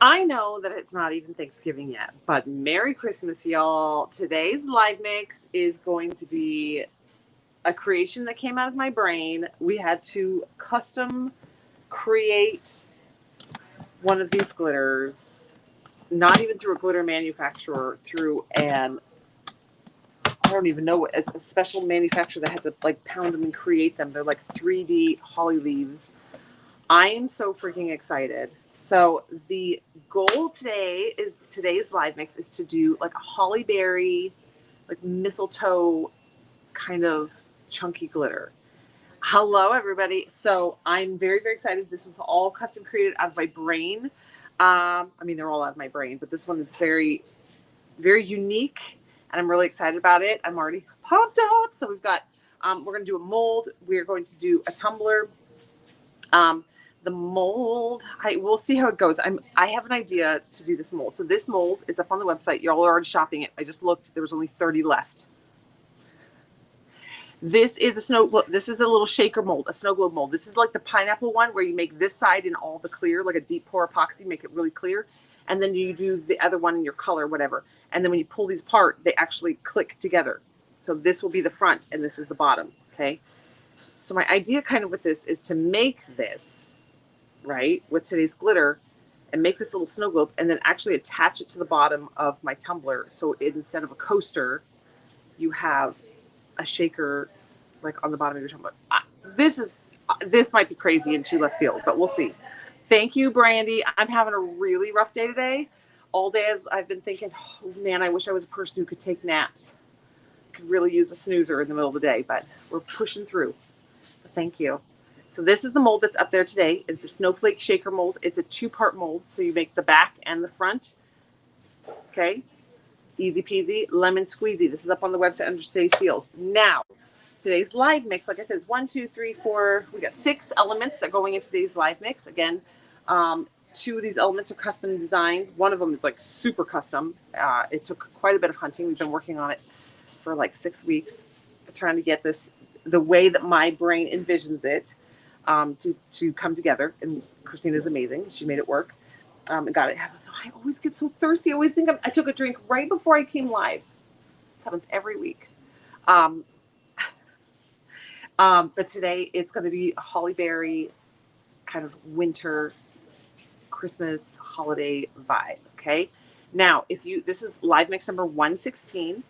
I know that it's not even Thanksgiving yet, but Merry Christmas, y'all. Today's live mix is going to be a creation that came out of my brain. We had to custom create one of these glitters, not even through a glitter manufacturer, through an I don't even know what it's a special manufacturer that had to like pound them and create them. They're like 3D holly leaves. I am so freaking excited. So the goal today's live mix is to do like a holly berry, like mistletoe kind of chunky glitter. Hello, everybody. So I'm very, very excited. This was all custom created out of my brain. I mean, they're all out of my brain, but this one is very, very unique, and I'm really excited about it. I'm already pumped up. So we've got, we're going to do a mold. We're going to do a tumbler. The mold, we'll see how it goes. I have an idea to do this mold. So this mold is up on the website. Y'all are already shopping it. I just looked. There was only 30 left. This is this is a little shaker mold, a snow globe mold. This is like the pineapple one where you make this side in all the clear, like a deep pour epoxy, make it really clear. And then you do the other one in your color, whatever. And then when you pull these apart, they actually click together. So this will be the front and this is the bottom, okay? So my idea kind of with this is to make this, right, with today's glitter and make this little snow globe and then actually attach it to the bottom of my tumbler. So instead of a coaster, you have a shaker like on the bottom of your tumbler. This might be crazy in too left field, but we'll see. Thank you, Brandy. I'm having a really rough day today. All day as I've been thinking, oh man, I wish I was a person who could take naps. Could really use a snoozer in the middle of the day, but we're pushing through. But thank you. So this is the mold that's up there today. It's a snowflake shaker mold. It's a 2-part mold. So you make the back and the front. Okay. Easy peasy, lemon squeezy. This is up on the website under today's deals. Now, today's live mix, like I said, it's 1, 2, 3, 4. We got 6 elements that are going into today's live mix. Again, 2 of these elements are custom designs. One of them is like super custom. It took quite a bit of hunting. We've been working on it for like 6 weeks, trying to get this the way that my brain envisions it to come together. And Christina's amazing. She made it work. And got it. I always get so thirsty. I always think I took a drink right before I came live. This happens every week. But today it's going to be a holly berry kind of winter Christmas holiday vibe. Okay. Now, this is live mix number 116.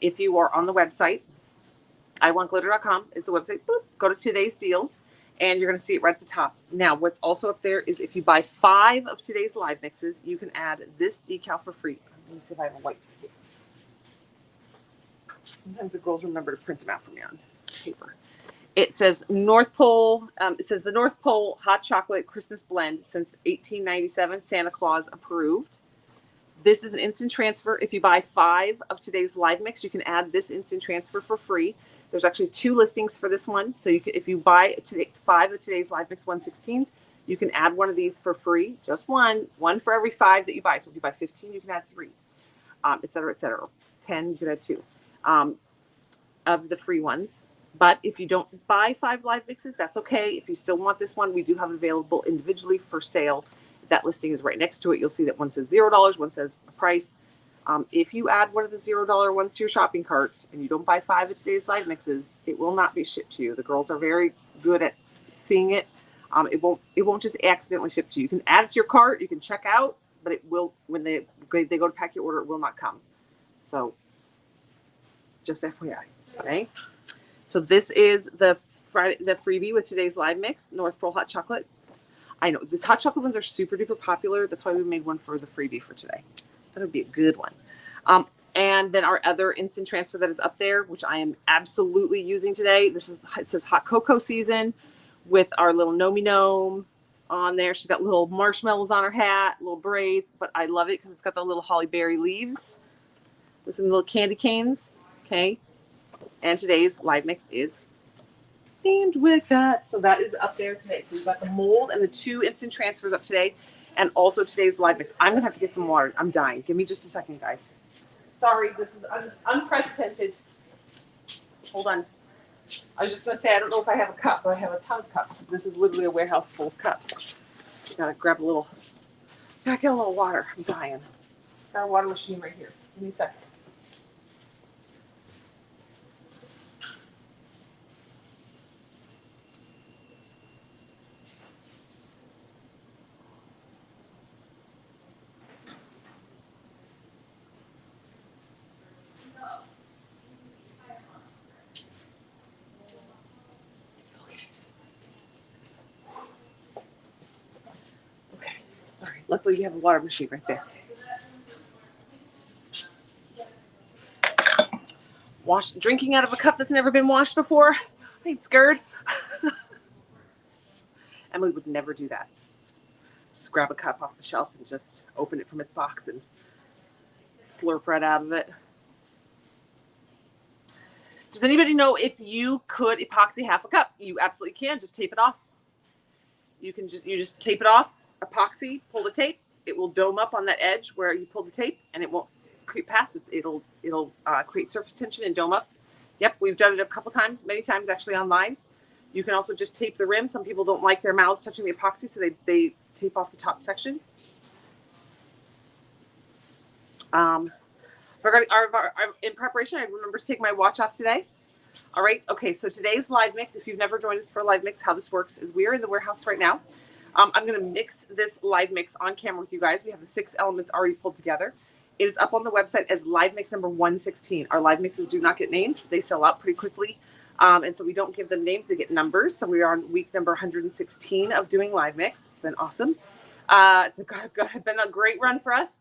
If you are on the website, iwantglitter.com is the website. Boop, go to today's deals. And you're going to see it right at the top. Now, what's also up there is if you buy 5 of today's live mixes, you can add this decal for free. Let me see if I have a white. Sometimes the girls remember to print them out for me on paper. It says North Pole. It says the North Pole Hot Chocolate Christmas Blend since 1897, Santa Claus approved. This is an instant transfer. If you buy 5 of today's live mix, you can add this instant transfer for free. There's actually 2 listings for this one. So if you buy 5 of today's live mix 116s, you can add one of these for free. Just one for every 5 that you buy. So if you buy 15, you can add 3, et cetera, et cetera. 10, you can add 2 of the free ones. But if you don't buy 5 live mixes, that's okay. If you still want this one, we do have it available individually for sale. That listing is right next to it. You'll see that one says $0, one says a price. If you add one of the $0 ones to your shopping cart and you don't buy 5 of today's live mixes, it will not be shipped to you. The girls are very good at seeing it. It won't just accidentally ship to you. You can add it to your cart, you can check out, but it will, when they go to pack your order, it will not come. So just FYI, okay? So this is the freebie with today's live mix, North Pole Hot Chocolate. I know these hot chocolate ones are super duper popular. That's why we made one for the freebie for today. That would be a good one. And then our other instant transfer that is up there, which I am absolutely using today. It says hot cocoa season with our little Nomi Gnome on there. She's got little marshmallows on her hat, little braids, but I love it because it's got the little holly berry leaves with some little candy canes. Okay. And today's live mix is themed with that. So that is up there today. So we've got the mold and the 2 instant transfers up today. And also today's live mix. I'm going to have to get some water. I'm dying. Give me just a second, guys. Sorry, this is unprecedented. Hold on. I was just going to say, I don't know if I have a cup, but I have a ton of cups. This is literally a warehouse full of cups. Got to grab a little Gotta get a little water. I'm dying. Got a water machine right here. Give me a second. Okay. Sorry. Luckily, you have a water machine right there. Drinking out of a cup that's never been washed before. I ain't scared. Emily would never do that. Just grab a cup off the shelf and just open it from its box and slurp right out of it. Does anybody know if you could epoxy half a cup? You absolutely can. Just tape it off. You just tape it off. Epoxy. Pull the tape. It will dome up on that edge where you pull the tape, and it won't creep past it. It'll create surface tension and dome up. Yep, we've done it a couple times, many times actually on lives. You can also just tape the rim. Some people don't like their mouths touching the epoxy, so they tape off the top section. In preparation, I remember to take my watch off today. All right. Okay. So today's live mix, if you've never joined us for a live mix, how this works is we are in the warehouse right now. I'm going to mix this live mix on camera with you guys. We have the 6 elements already pulled together. It is up on the website as live mix number 116. Our live mixes do not get names. They sell out pretty quickly. And so we don't give them names. They get numbers. So we are on week number 116 of doing live mix. It's been awesome. It's been a great run for us.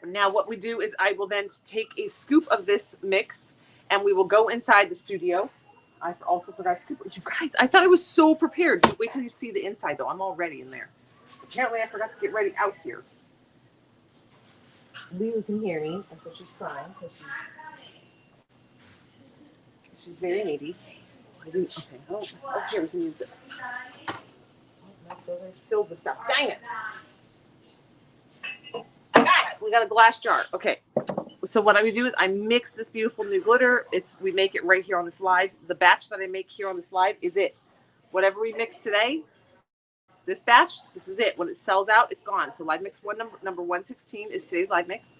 Now what we do is I will then take a scoop of this mix and we will go inside the studio. I also forgot to scoop it. You guys, I thought I was so prepared. Wait till you see the inside though. I'm already in there. Apparently I forgot to get ready out here. Lily can hear me, and so she's crying because she's very needy. Okay, here we can use it. Oh, those are filled with stuff. Dang it! I got it. We got a glass jar. Okay. So what I would do is I mix this beautiful new glitter. We make it right here on this live. The batch that I make here on this live is it. Whatever we mix today, this batch, this is it. When it sells out, it's gone. So live mix number 116 is today's live mix.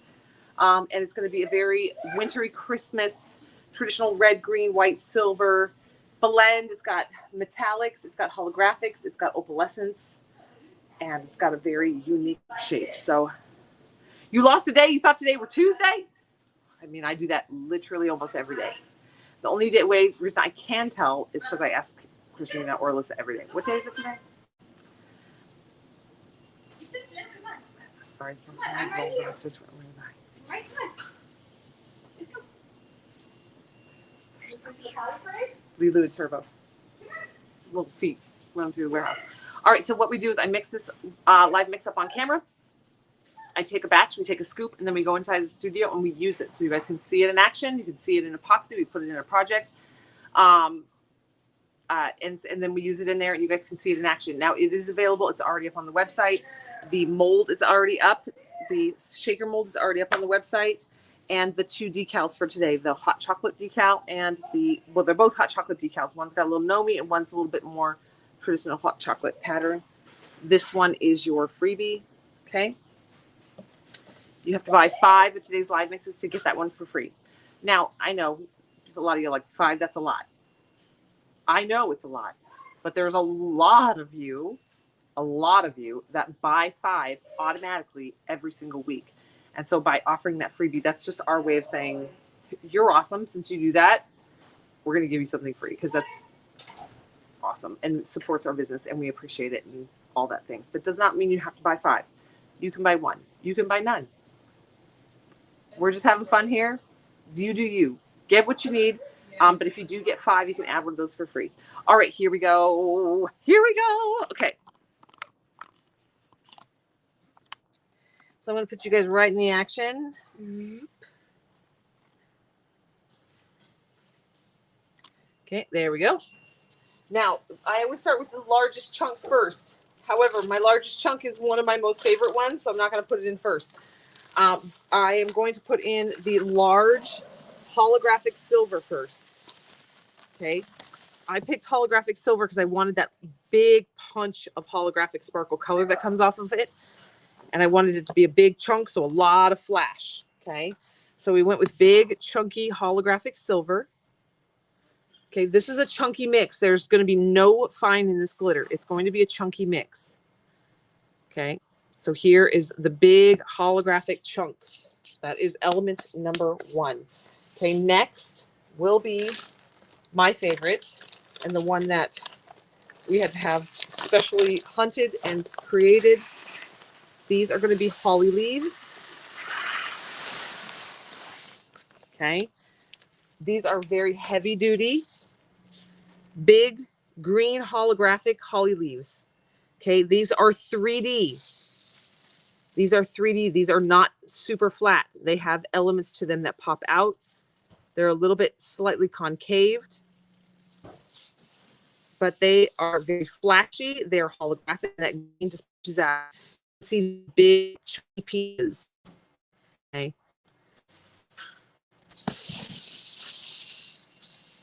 And it's going to be a very wintry Christmas, traditional red, green, white, silver blend. It's got metallics, it's got holographics, it's got opalescence, and it's got a very unique shape. So you lost a day. You thought today were Tuesday? I mean, I do that literally almost every day. The only reason I can tell is because I ask Christina or Alyssa every day. What day is it today? Sorry. I'm right here. It's just really by. Right, come on. Let's go. Lulu and Turbo. Little feet run through the warehouse. All right, so what we do is I mix this live mix up on camera. I take a batch, we take a scoop, and then we go inside the studio and we use it. So you guys can see it in action. You can see it in epoxy. We put it in a project. And then we use it in there and you guys can see it in action. Now it is available. It's already up on the website. The mold is already up. The shaker mold is already up on the website. And the 2 decals for today, the hot chocolate decal and they're both hot chocolate decals. One's got a little Nomi and one's a little bit more traditional hot chocolate pattern. This one is your freebie, okay? You have to buy 5 of today's live mixes to get that one for free. Now, I know there's a lot of you like 5, that's a lot. I know it's a lot, but there's a lot of you that buy 5 automatically every single week. And so by offering that freebie, that's just our way of saying, you're awesome. Since you do that, we're going to give you something free because that's awesome and supports our business and we appreciate it and all that things. That does not mean you have to buy 5. You can buy 1. You can buy none. We're just having fun here. Do you. Get what you need. But if you do get 5, you can add one of those for free. All right, here we go. Okay. So I'm going to put you guys right in the action. Okay, there we go. Now, I always start with the largest chunk first. However, my largest chunk is one of my most favorite ones, so I'm not going to put it in first. I am going to put in the large holographic silver first. Okay. I picked holographic silver because I wanted that big punch of holographic sparkle color that comes off of it. and I wanted it to be a big chunk, so a lot of flash. Okay, so we went with big, chunky, holographic silver. Okay, this is a chunky mix. There's going to be no fine in this glitter. It's going to be a chunky mix. Okay, so here is the big holographic chunks. That is element number 1. Okay, next will be my favorite, and the one that we had to have specially hunted and created. These are going to be holly leaves. Okay, these are very heavy duty, big green holographic holly leaves. Okay, these are 3D. These are 3D. These are not super flat. They have elements to them that pop out. They're a little bit slightly concaved, but they are very flashy. They're holographic. That green just pushes out. See big chunky pieces. Okay.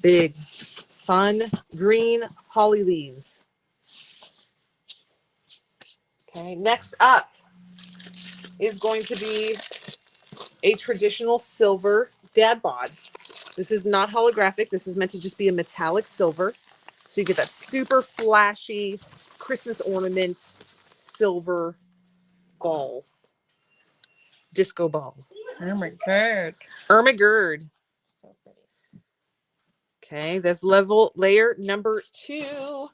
Big, fun green holly leaves. Okay, next up is going to be a traditional silver dad bod. This is not holographic. This is meant to just be a metallic silver. So you get that super flashy Christmas ornament silver ball. Disco ball. Oh my god. Ermagerd. Okay, that's layer number 2.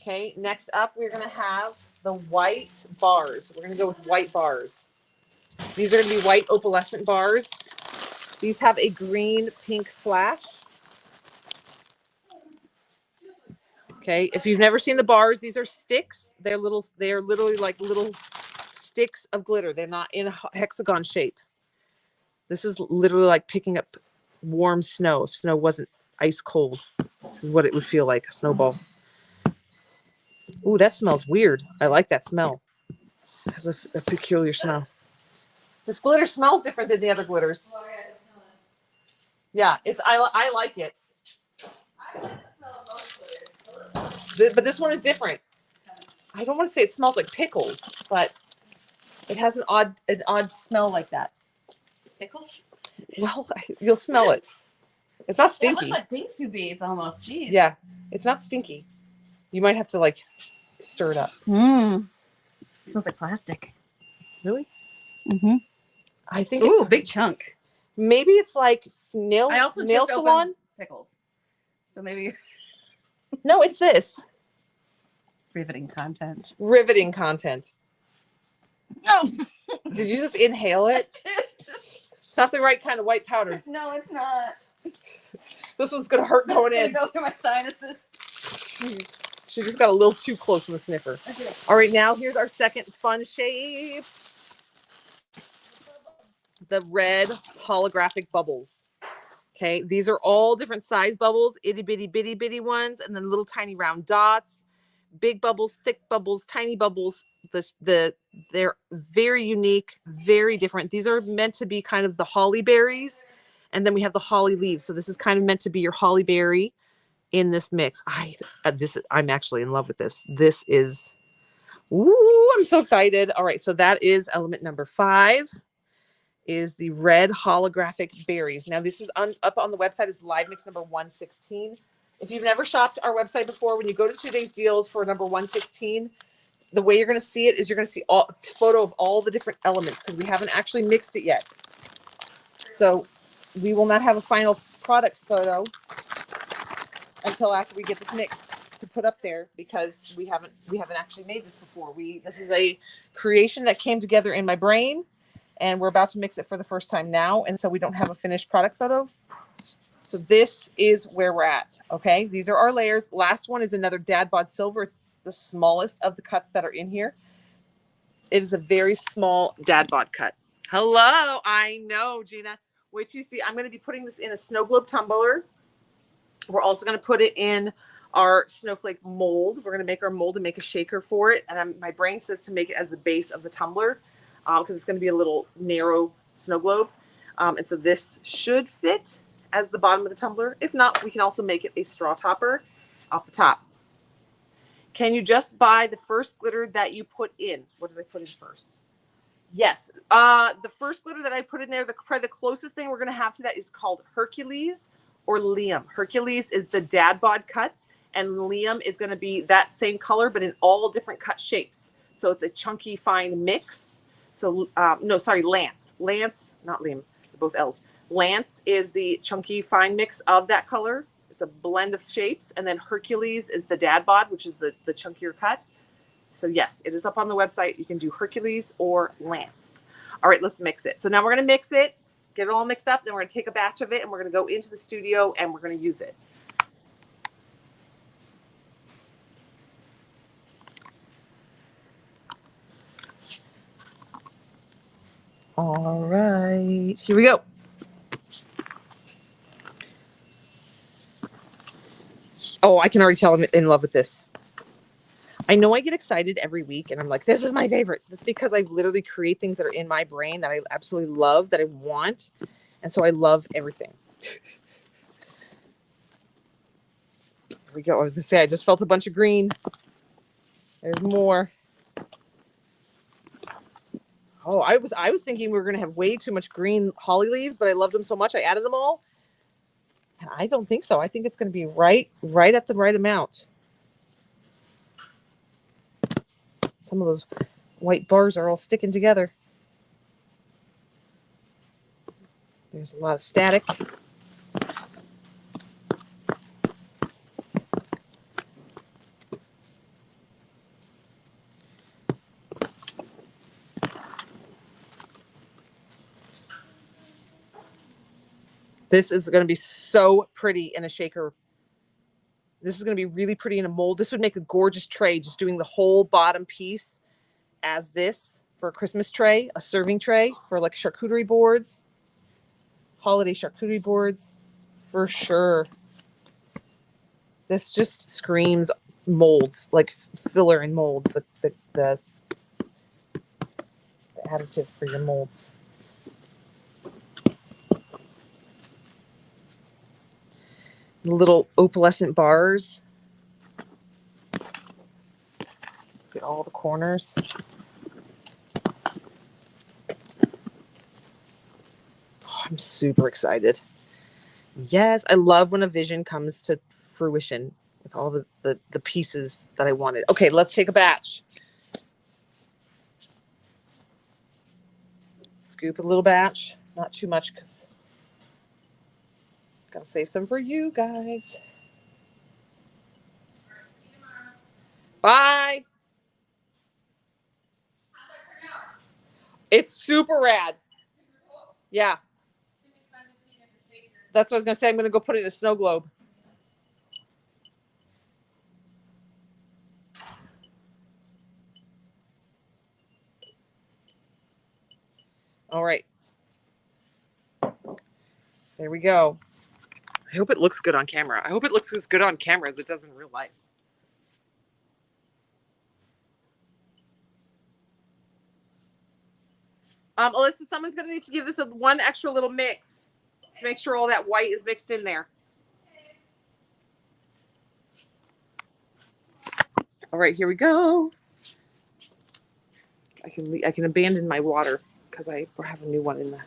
Okay, next up we're going to have the white bars. We're going to go with white bars. These are going to be white opalescent bars. These have a green pink flash. Okay, if you've never seen the bars, these are sticks. They're literally like little sticks of glitter. They're not in a hexagon shape. This is literally like picking up warm snow if snow wasn't ice cold. This is what it would feel like, a snowball. Ooh, that smells weird. I like that smell. It has a peculiar smell. This glitter smells different than the other glitters. Yeah, I like it. I like the smell of most glitters. But this one is different. I don't want to say it smells like pickles, but it has an odd smell like that. Pickles? Well, you'll smell it. It's not It stinky. looks like bingsu beads almost. Jeez. Yeah, it's not stinky. You might have to like stir it up. Mmm. It smells like plastic. Really? Mm-hmm. I think Ooh, big chunk. maybe it's like I nail also salon. opened pickles. So maybe No, it's this. riveting content. Riveting content. Oh. Did you just inhale it? It's not the right kind of white powder. No, it's not. This one's gonna hurt going It's in. gonna go through my sinuses. She just got a little too close in the sniffer. Okay. All right, now here's our second fun shape. The red holographic bubbles. Okay, these are all different size bubbles, itty bitty ones, and then little tiny round dots, big bubbles, thick bubbles, tiny bubbles. They're very unique, very different. These are meant to be kind of the holly berries, and then we have the holly leaves. So this is kind of meant to be your holly berry in this mix. I'm actually in love with this. This is, ooh, I'm so excited. All right, so that is element number 5. Is the red holographic berries. Now this is up on the website. It's live mix number 116. If you've never shopped our website before, when you go to today's deals for number 116, the way you're going to see it is you're going to see a photo of all the different elements because we haven't actually mixed it yet. So we will not have a final product photo until after we get this mixed to put up there because we haven't actually made this before. This is a creation that came together in my brain. And we're about to mix it for the first time now. And so we don't have a finished product photo. So this is where we're at. Okay. These are our layers. Last one is another Dad Bod Silver. It's the smallest of the cuts that are in here. It is a very small Dad Bod cut. Hello. I know, Gina. Wait till you see. I'm going to be putting this in a snow globe tumbler. We're also going to put it in our snowflake mold. We're going to make our mold and make a shaker for it. And my brain says to make it as the base of the tumbler. Because it's going to be a little narrow snow globe. And so this should fit as the bottom of the tumbler. If not, we can also make it a straw topper off the top. Can you just buy the first glitter that you put in? What did I put in first? Yes. The first glitter that I put in there, probably the closest thing we're going to have to that is called Hercules or Liam. Hercules is the dad bod cut, and Liam is going to be that same color, but in all different cut shapes. So it's a chunky, fine mix. So, no, sorry, Lance. Lance, not Liam, they're both L's. Lance is the chunky, fine mix of that color. It's a blend of shapes. And then Hercules is the dad bod, which is the chunkier cut. So yes, it is up on the website. You can do Hercules or Lance. All right, let's mix it. So now we're going to mix it, get it all mixed up. Then we're going to take a batch of it and we're going to go into the studio and we're going to use it. All right, here we go. Oh, I can already tell I'm in love with this. I know I get excited every week and I'm like, this is my favorite. That's because I literally create things that are in my brain that I absolutely love, that I want. And so I love everything. Here we go. I was going to say, I just felt a bunch of green. There's more. Oh, I was thinking we were going to have way too much green holly leaves, but I loved them so much I added them all. And I don't think so. I think it's going to be right at the right amount. Some of those white bars are all sticking together. There's a lot of static. This is going to be so pretty in a shaker. This is going to be really pretty in a mold. This would make a gorgeous tray, just doing the whole bottom piece as this for a Christmas tray, a serving tray for like charcuterie boards, holiday charcuterie boards, for sure. This just screams molds, like filler in molds, the additive for your molds. Little opalescent bars. Let's get all the corners. Oh, I'm super excited. Yes, I love when a vision comes to fruition with all the pieces that I wanted. Okay, let's take a batch. Scoop a little batch, not too much because gotta save some for you guys. Bye. It's super rad. Yeah. That's what I was gonna say. I'm gonna go put it in a snow globe. All right. There we go. I hope it looks good on camera. I hope it looks as good on camera as it does in real life. Alyssa, someone's going to need to give this one extra little mix to make sure all that white is mixed in there. All right, here we go. I can abandon my water because I have a new one in the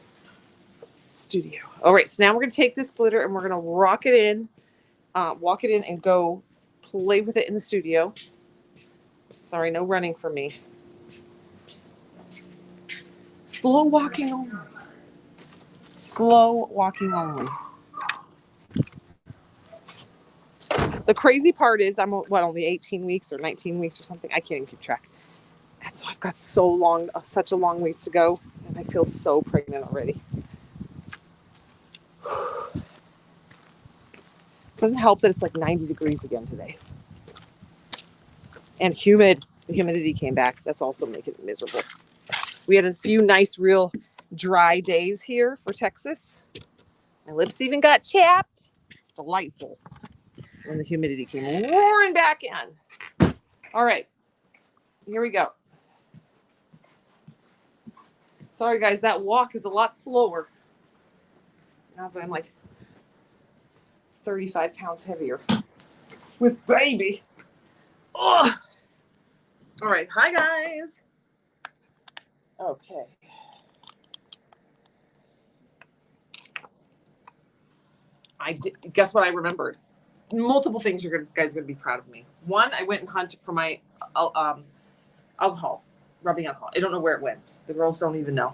studio. All right, so now we're going to take this glitter and we're going to walk it in and go play with it in the studio. Sorry, no running for me. Slow walking only. Slow walking only. The crazy part is I'm only 18 weeks or 19 weeks or something. I can't even keep track. And so I've got such a long ways to go, and I feel so pregnant already. Doesn't help that it's like 90 degrees again today. And humid. The humidity came back. That's also making it miserable. We had a few nice, real dry days here for Texas. My lips even got chapped. It's delightful. When the humidity came roaring back in. All right. Here we go. Sorry, guys. That walk is a lot slower. Now that I'm like 35 pounds heavier with baby. Ugh. All right. Hi, guys. Okay. Guess what I remembered? Multiple things you guys are going to be proud of me. One, I went and hunted for my alcohol, rubbing alcohol. I don't know where it went. The girls don't even know.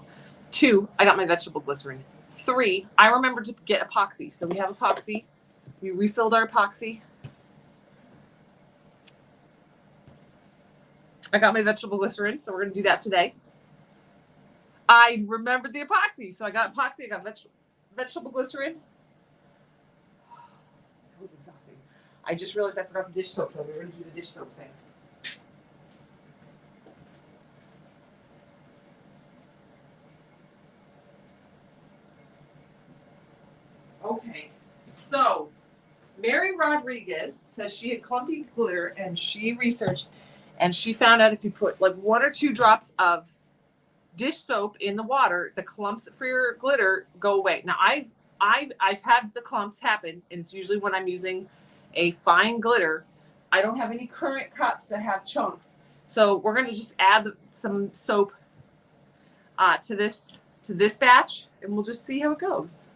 2, I got my vegetable glycerin. 3, I remembered to get epoxy. So we have epoxy. We refilled our epoxy. I got my vegetable glycerin, so we're going to do that today. I remembered the epoxy, so I got epoxy. I got vegetable glycerin. That was exhausting. I just realized I forgot the dish soap, though. We were going to do the dish soap thing. Okay, so Mary Rodriguez says she had clumpy glitter and she researched and she found out if you put like 1 or 2 drops of dish soap in the water, the clumps for your glitter go away. Now I've had the clumps happen, and it's usually when I'm using a fine glitter. I don't have any current cups that have chunks, so we're going to just add some soap to this batch, and we'll just see how it goes.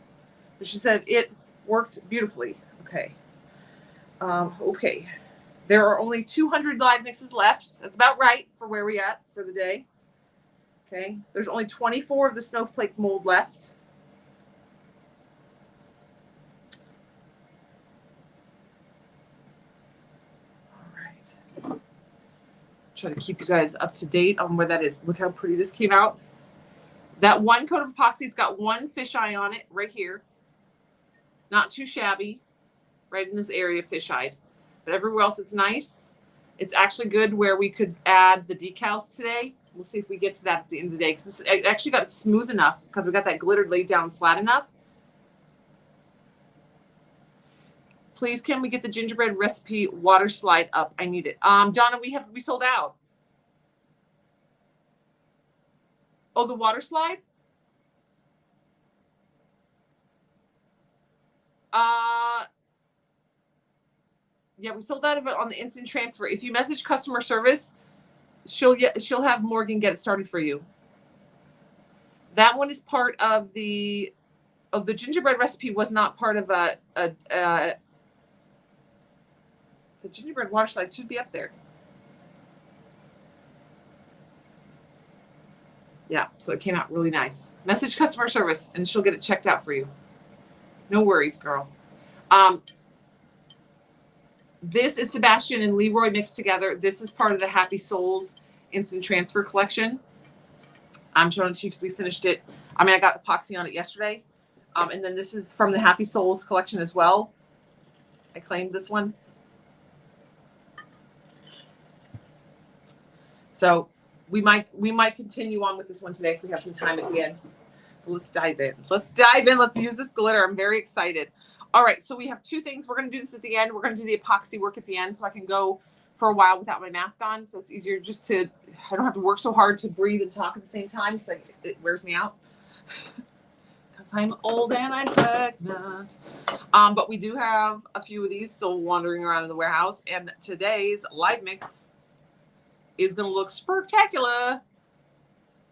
But she said it worked beautifully. Okay. Okay. There are only 200 live mixes left. That's about right for where we're at for the day. Okay. There's only 24 of the snowflake mold left. All right. Try to keep you guys up to date on where that is. Look how pretty this came out. That one coat of epoxy's got one fisheye on it right here. Not too shabby. Right in this area, fisheye. But everywhere else it's nice. It's actually good where we could add the decals today. We'll see if we get to that at the end of the day. Because I actually got it smooth enough because we got that glitter laid down flat enough. Please, can we get the gingerbread recipe water slide up? I need it. Donna, we sold out. Oh, the water slide? Yeah, we sold out of it on the instant transfer. If you message customer service, she'll have Morgan get it started for you. That one is part of the gingerbread recipe was not part of the gingerbread water slide should be up there. Yeah, so it came out really nice. Message customer service and she'll get it checked out for you. No worries, girl. This is Sebastian and Leroy mixed together. This is part of the Happy Souls instant transfer collection. I'm showing it to you because we finished it. I mean, I got epoxy on it yesterday. And then this is from the Happy Souls collection as well. I claimed this one. So we might continue on with this one today if we have some time at the end. But let's dive in. Let's use this glitter. I'm very excited. All right, so we have 2 things. We're going to do this at the end. We're going to do the epoxy work at the end so I can go for a while without my mask on. So it's easier I don't have to work so hard to breathe and talk at the same time. It's like it wears me out. Because I'm old and I'm pregnant. But we do have a few of these still wandering around in the warehouse. And today's live mix is going to look spectacular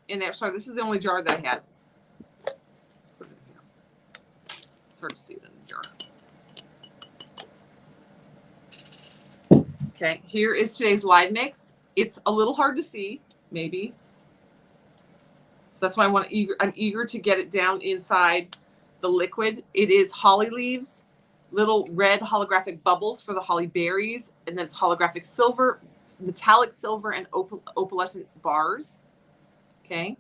in there. Sorry, this is the only jar that I had. Put it in here. It's hard to see it in the jar. Okay, here is today's live mix. It's a little hard to see, maybe. So that's why I'm eager to get it down inside the liquid. It is holly leaves, little red holographic bubbles for the holly berries, and then it's holographic silver, metallic silver, and opalescent bars. Okay.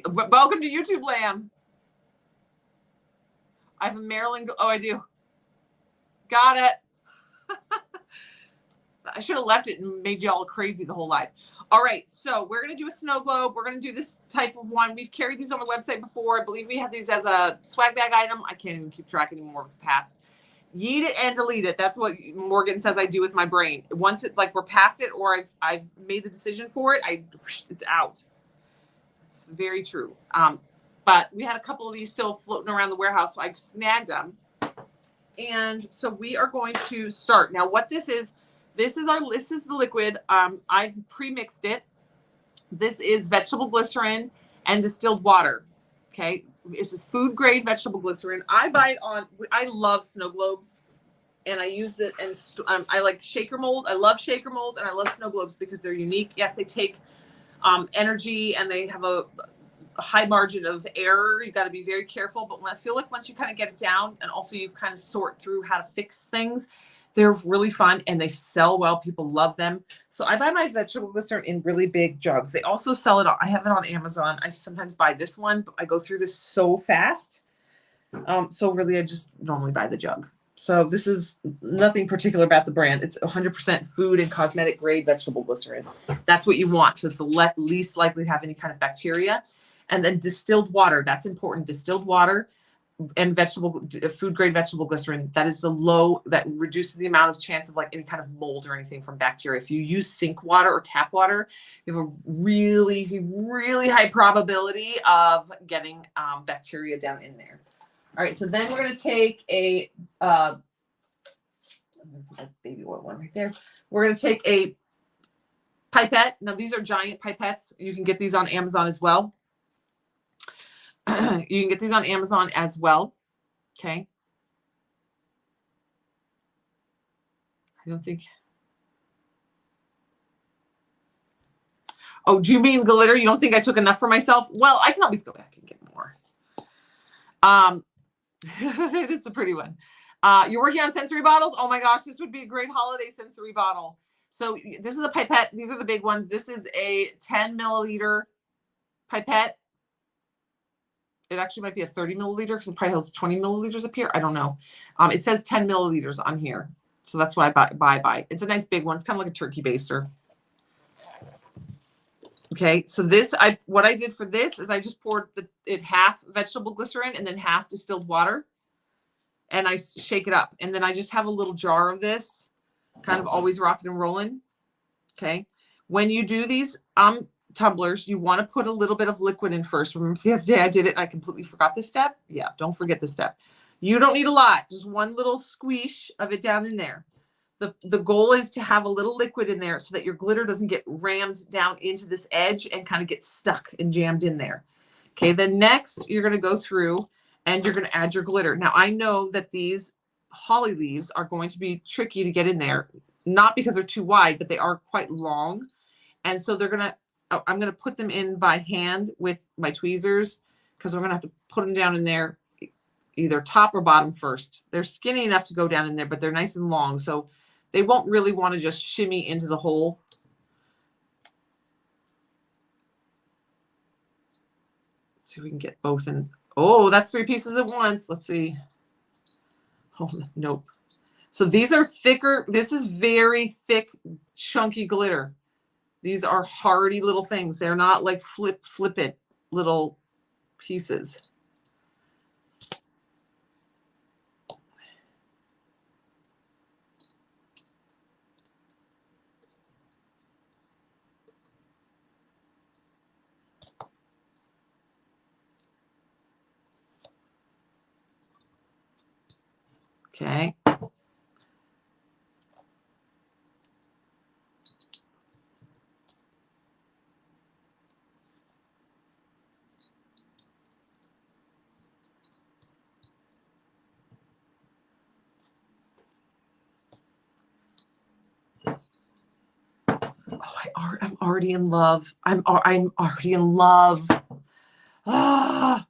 Welcome to YouTube Lamb. I have a Maryland. Oh, I do. Got it. I should have left it and made you all crazy the whole life. All right, so we're going to do a snow globe. We're going to do this type of one. We've carried these on the website before. I believe we had these as a swag bag item. I can't even keep track anymore of the past. Yeet it and delete it. That's what Morgan says I do with my brain. Once it, like, we're past it, or I've made the decision for it, it's out. It's very true. But we had a couple of these still floating around the warehouse, so I snagged them. And so we are going to start. Now, what this is the liquid. I've pre-mixed it. This is vegetable glycerin and distilled water. Okay. This is food grade vegetable glycerin. I love snow globes, and I use it, and I like shaker mold. I love shaker mold, and I love snow globes because they're unique. Yes, they take energy, and they have a high margin of error. You got to be very careful. But I feel like once you kind of get it down, and also you kind of sort through how to fix things, they're really fun, and they sell well. People love them. So I buy my vegetable glycerin in really big jugs. They also sell it. I have it on Amazon. I sometimes buy this one, but I go through this so fast. So really, I just normally buy the jug. So this is nothing particular about the brand. It's 100% food and cosmetic grade vegetable glycerin. That's what you want. So it's the least likely to have any kind of bacteria. And then distilled water. That's important. Distilled water and food grade vegetable glycerin, that is that reduces the amount of chance of like any kind of mold or anything from bacteria. If you use sink water or tap water, you have a really, really high probability of getting bacteria down in there. All right, so then we're going to take a baby oil one right there. We're going to take a pipette. Now, these are giant pipettes. You can get these on Amazon as well. You can get these on Amazon as well. Okay. I don't think. Oh, do you mean glitter? You don't think I took enough for myself? Well, I can always go back and get more. It is a pretty one. You're working on sensory bottles? Oh my gosh, this would be a great holiday sensory bottle. So this is a pipette. These are the big ones. This is a 10 milliliter pipette. It actually might be a 30 milliliter because it probably has 20 milliliters up here. I don't know. It says 10 milliliters on here. So that's why I buy. It's a nice big one. It's kind of like a turkey baster. Okay. So what I did for this is I just poured it half vegetable glycerin and then half distilled water. And I shake it up. And then I just have a little jar of this, kind of always rocking and rolling. Okay. When you do these tumblers, you want to put a little bit of liquid in first. Remember the other day I did it and I completely forgot this step? Yeah, don't forget this step. You don't need a lot, just one little squish of it down in there. The goal is to have a little liquid in there so that your glitter doesn't get rammed down into this edge and kind of get stuck and jammed in there. Okay, then next you're going to go through and you're going to add your glitter. Now I know that these holly leaves are going to be tricky to get in there, not because they're too wide, but they are quite long. And so I'm going to put them in by hand with my tweezers because I'm going to have to put them down in there either top or bottom first. They're skinny enough to go down in there, but they're nice and long. So they won't really want to just shimmy into the hole. Let's see if we can get both in. Oh, that's 3 pieces at once. Let's see. Oh, nope. So these are thicker. This is very thick, chunky glitter. These are hardy little things. They're not like flippant little pieces. Okay. Oh, I'm already in love. I'm already in love. Ah.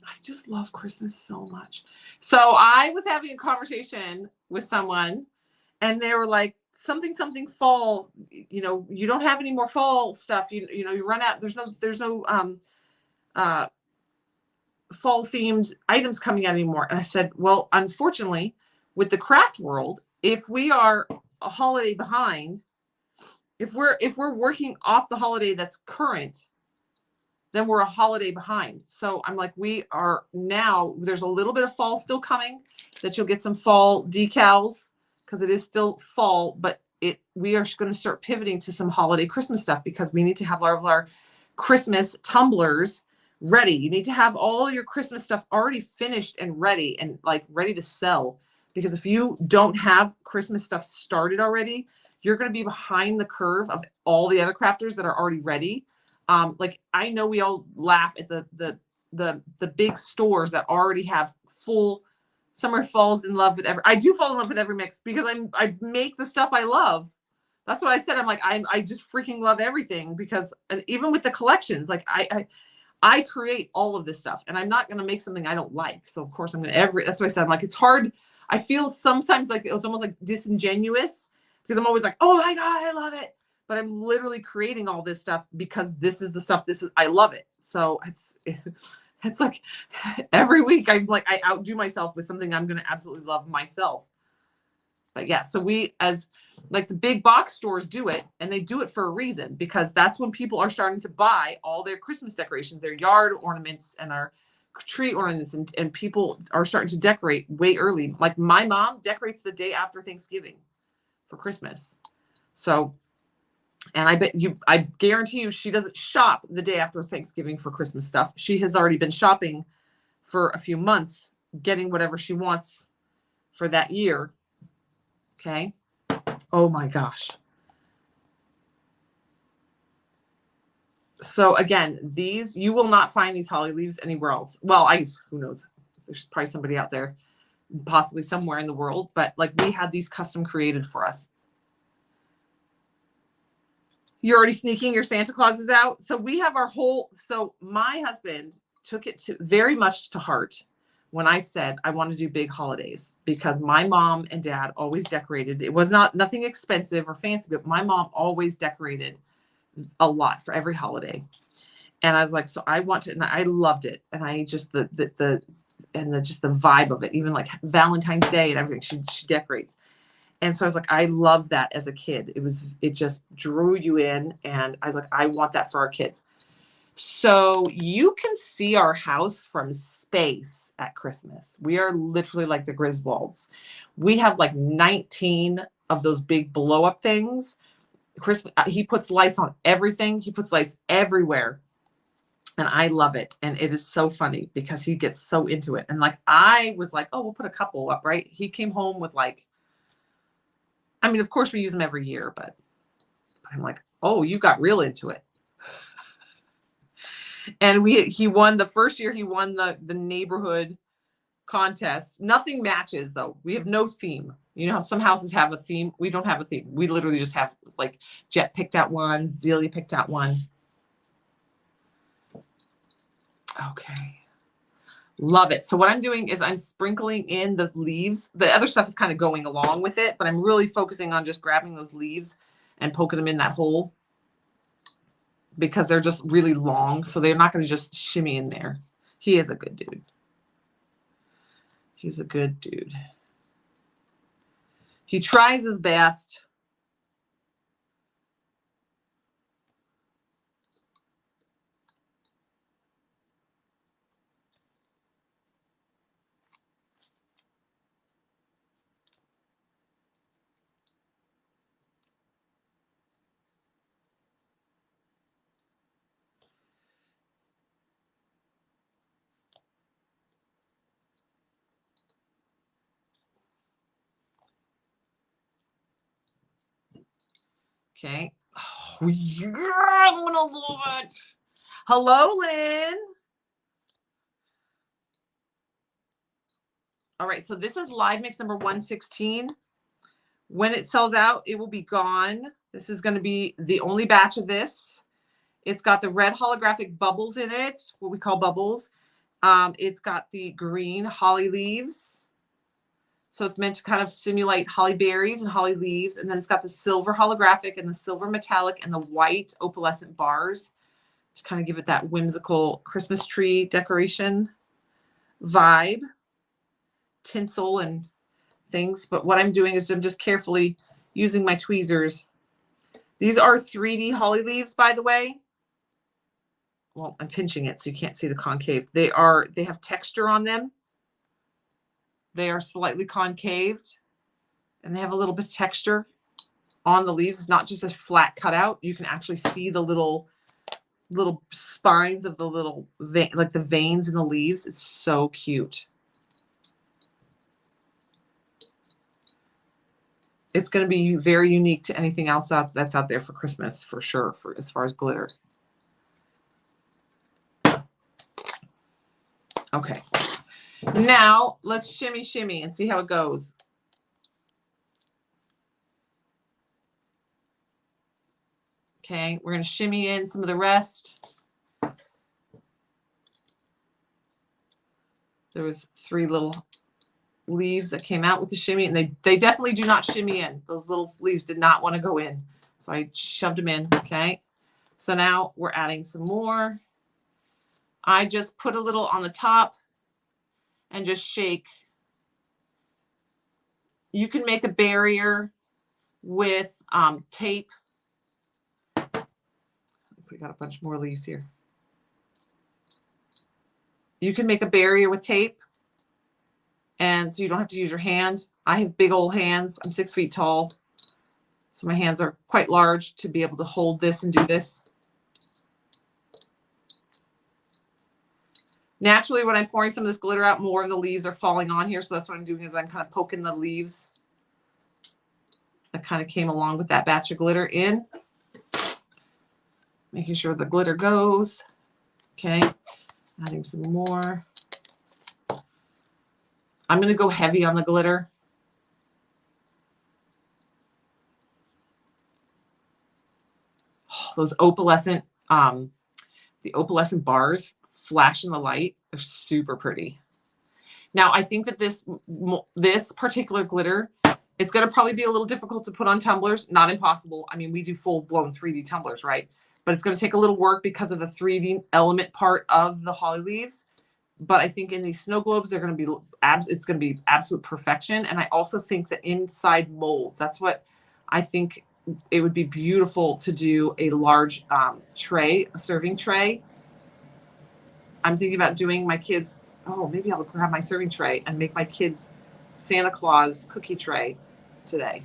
I just love Christmas so much. So I was having a conversation with someone and they were like, something fall, you don't have any more fall stuff. You run out. There's no fall themed items coming out anymore. And I said, well, unfortunately, with the craft world, if we are a holiday behind, if we're working off the holiday that's current, then we're a holiday behind. So I'm like, we are now, there's a little bit of fall still coming, that you'll get some fall decals because it is still fall, but we are going to start pivoting to some holiday Christmas stuff because we need to have all of our Christmas tumblers ready. You need to have all your Christmas stuff already finished and ready and like ready to sell. Because if you don't have Christmas stuff started already, you're going to be behind the curve of all the other crafters that are already ready. Like I know we all laugh at the big stores that already have full summer falls in love with every. I do fall in love with every mix because I make the stuff I love. That's what I said. I'm like I just freaking love everything because, and even with the collections, like I create all of this stuff, and I'm not going to make something I don't like. So of course I'm going to that's what I said. I'm like, it's hard. I feel sometimes like it's almost like disingenuous because I'm always like, oh my God, I love it. But I'm literally creating all this stuff because this is the stuff, I love it. So it's like every week I'm like, I outdo myself with something I'm going to absolutely love myself. But yeah, so we, as like the big box stores do it, and they do it for a reason, because that's when people are starting to buy all their Christmas decorations, their yard ornaments and our tree ornaments, and people are starting to decorate way early. Like my mom decorates the day after Thanksgiving for Christmas. So, and I guarantee you, she doesn't shop the day after Thanksgiving for Christmas stuff. She has already been shopping for a few months, getting whatever she wants for that year. Okay. Oh my gosh. So again, you will not find these holly leaves anywhere else. Well, who knows? There's probably somebody out there, possibly somewhere in the world, but like we had these custom created for us. You're already sneaking your Santa Clauses out. So we have so my husband took it very much to heart when I said I want to do big holidays, because my mom and dad always decorated. It was nothing expensive or fancy, but my mom always decorated a lot for every holiday. And I was like, so I want to, and I loved it. And I just, just the vibe of it, even like Valentine's Day and everything, she decorates. And so I was like, I love that as a kid. It just drew you in. And I was like, I want that for our kids. So you can see our house from space at Christmas. We are literally like the Griswolds. We have like 19 of those big blow up things. Christmas, he puts lights on everything. He puts lights everywhere. And I love it. And it is so funny because he gets so into it. And like, I was like, oh, we'll put a couple up, right? He came home with like, I mean, of course we use them every year, but I'm like, oh, you got real into it. And he won the first year. He won the neighborhood contest. Nothing matches though. We have no theme. You know how some houses have a theme? We don't have a theme. We literally just have like Jet picked out one, Zelia picked out one. Okay. Love it. So what I'm doing is I'm sprinkling in the leaves. The other stuff is kind of going along with it, but I'm really focusing on just grabbing those leaves and poking them in that hole, because they're just really long. So they're not going to just shimmy in there. He is a good dude. He's a good dude. He tries his best. Okay. Oh, yeah, I'm going to love it. Hello, Lynn. All right. So this is live mix number 116. When it sells out, it will be gone. This is going to be the only batch of this. It's got the red holographic bubbles in it, what we call bubbles. It's got the green holly leaves. So it's meant to kind of simulate holly berries and holly leaves. And then it's got the silver holographic and the silver metallic and the white opalescent bars to kind of give it that whimsical Christmas tree decoration. vibe, tinsel and things. But what I'm doing is I'm just carefully using my tweezers. These are 3D holly leaves, by the way. Well, I'm pinching it so you can't see the concave. They have texture on them. They are slightly concaved and they have a little bit of texture on the leaves. It's not just a flat cutout. You can actually see the little spines of the little like the veins in the leaves. It's so cute. It's going to be very unique to anything else that's out there for Christmas, for sure, for as far as glitter. Okay. Now let's shimmy and see how it goes. Okay, we're going to shimmy in some of the rest. There was 3 little leaves that came out with the shimmy, and they definitely do not shimmy in. Those little leaves did not want to go in. So I shoved them in. Okay. So now we're adding some more. I just put a little on the top and just shake. You can make a barrier with tape. We got a bunch more leaves here. You can make a barrier with tape, and so you don't have to use your hand. I have big old hands. I'm 6 feet tall, so my hands are quite large to be able to hold this and do this. Naturally, when I'm pouring some of this glitter out, more of the leaves are falling on here, so that's what I'm doing is I'm kind of poking the leaves that kind of came along with that batch of glitter in. Making sure the glitter goes. Okay, adding some more. I'm going to go heavy on the glitter. Oh, those opalescent, the opalescent bars flash in the light. They're super pretty. Now, I think that this particular glitter, it's going to probably be a little difficult to put on tumblers. Not impossible. I mean, we do full-blown 3D tumblers, right? But it's going to take a little work because of the 3D element part of the holly leaves. But I think in these snow globes, they're going to be it's going to be absolute perfection. And I also think the inside molds, that's what I think it would be beautiful to do a large tray, a serving tray. I'm thinking about doing my kids, maybe I'll grab my serving tray and make my kids Santa Claus cookie tray today.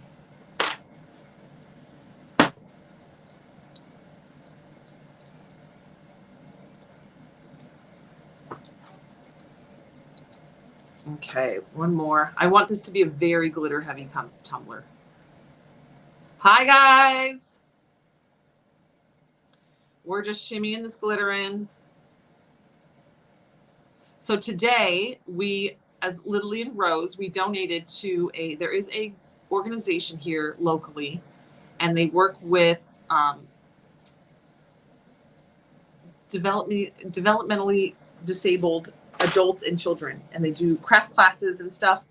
Okay, one more. I want this to be a very glitter heavy tumbler. Hi guys. We're just shimmying this glitter in. So today we, as Lily and Rose, we donated to there is a organization here locally, and they work with developmentally disabled adults and children, and they do craft classes and stuff,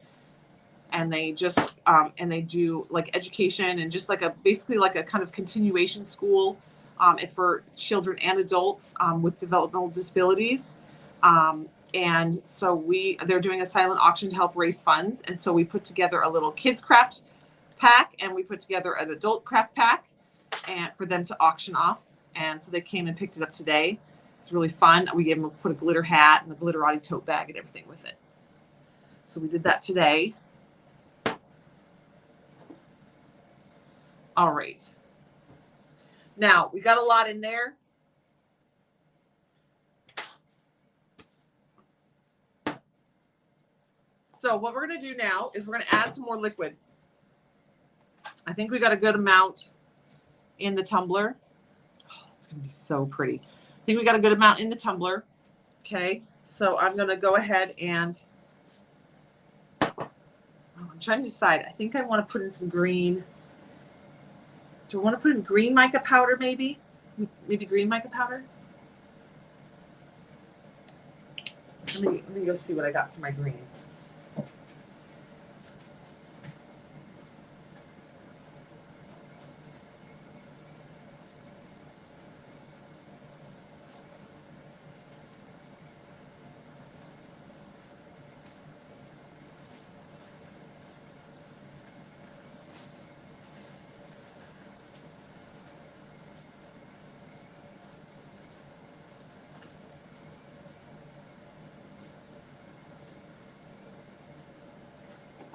and they just and they do like education and just like basically like a kind of continuation school for children and adults with developmental disabilities. And so they're doing a silent auction to help raise funds, and so we put together a little kids craft pack, and we put together an adult craft pack, and for them to auction off. And so they came and picked it up today. It's really fun. We gave them put a glitter hat and the glitterati tote bag and everything with it. So we did that today. All right. Now we got a lot in there. So what we're going to do now is we're going to add some more liquid. I think we got a good amount in the tumbler. Oh, it's going to be so pretty. I think we got a good amount in the tumbler. Okay, so I'm going to go ahead and I'm trying to decide. I think I want to put in some green. Do I want to put in green mica powder maybe? Maybe green mica powder? Let me go see what I got for my green.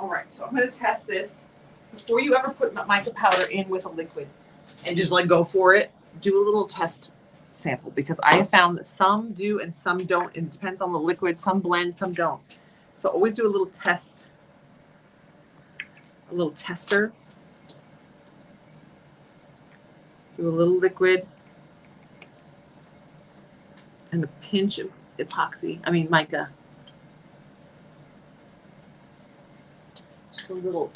All right, so I'm going to test this. Before you ever put mica powder in with a liquid and just like go for it, do a little test sample, because I have found that some do and some don't. It depends on the liquid. Some blend, some don't. So always do a little test, a little tester. Do a little liquid and a pinch of mica. Just a little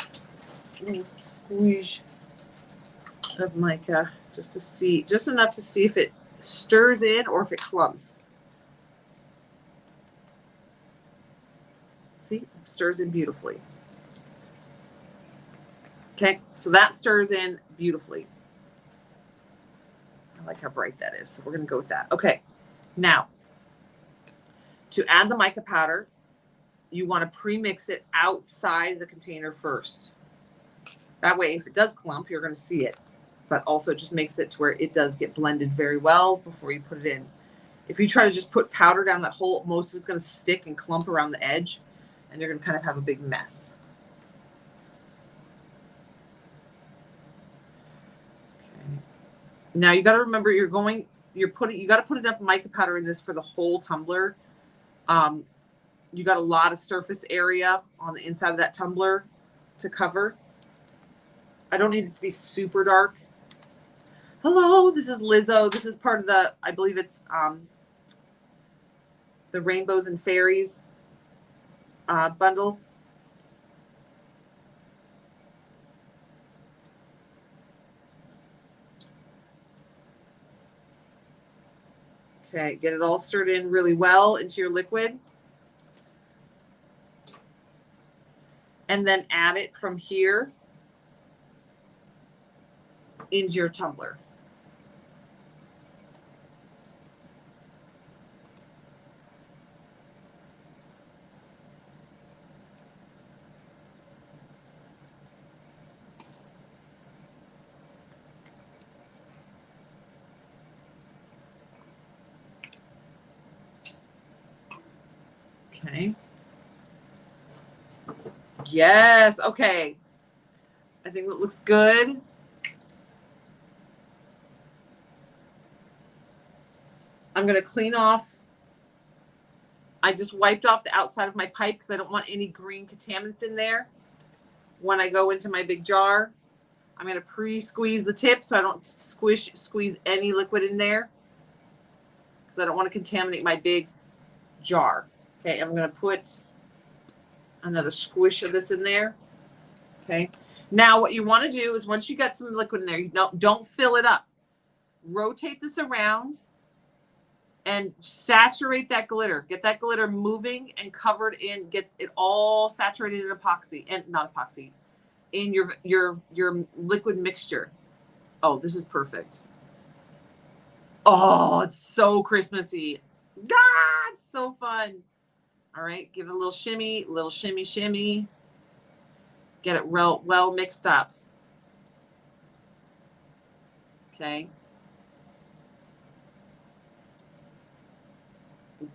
squeeze of mica, just to see, just enough to see if it stirs in or if it clumps. See, stirs in beautifully. Okay, so that stirs in beautifully. I like how bright that is, so we're gonna go with that. Okay, now, to add the mica powder, you wanna pre-mix it outside the container first. That way, if it does clump, you're gonna see it, but also it just makes it to where it does get blended very well before you put it in. If you try to just put powder down that hole, most of it's gonna stick and clump around the edge, and you're gonna kind of have a big mess. Okay. Now you gotta remember you gotta put enough mica powder in this for the whole tumbler. You got a lot of surface area on the inside of that tumbler to cover. I don't need it to be super dark. Hello, this is Lizzo. This is part of the, I believe it's the Rainbows and Fairies bundle. Okay, get it all stirred in really well into your liquid. And then add it from here into your tumbler. Okay. Yes. Okay. I think that looks good. I'm going to clean off. I just wiped off the outside of my pipe because I don't want any green contaminants in there. When I go into my big jar, I'm going to pre-squeeze the tip so I don't squeeze any liquid in there, because I don't want to contaminate my big jar. Okay, I'm going to put another squish of this in there. Okay. Now what you want to do is, once you got some liquid in there, you don't fill it up. Rotate this around and saturate that glitter. Get that glitter moving and covered in, get it all saturated in epoxy, and not epoxy, in your liquid mixture. Oh, this is perfect. Oh, it's so Christmassy. Ah, it's so fun. All right, give it a little shimmy, shimmy. Get it well mixed up. Okay.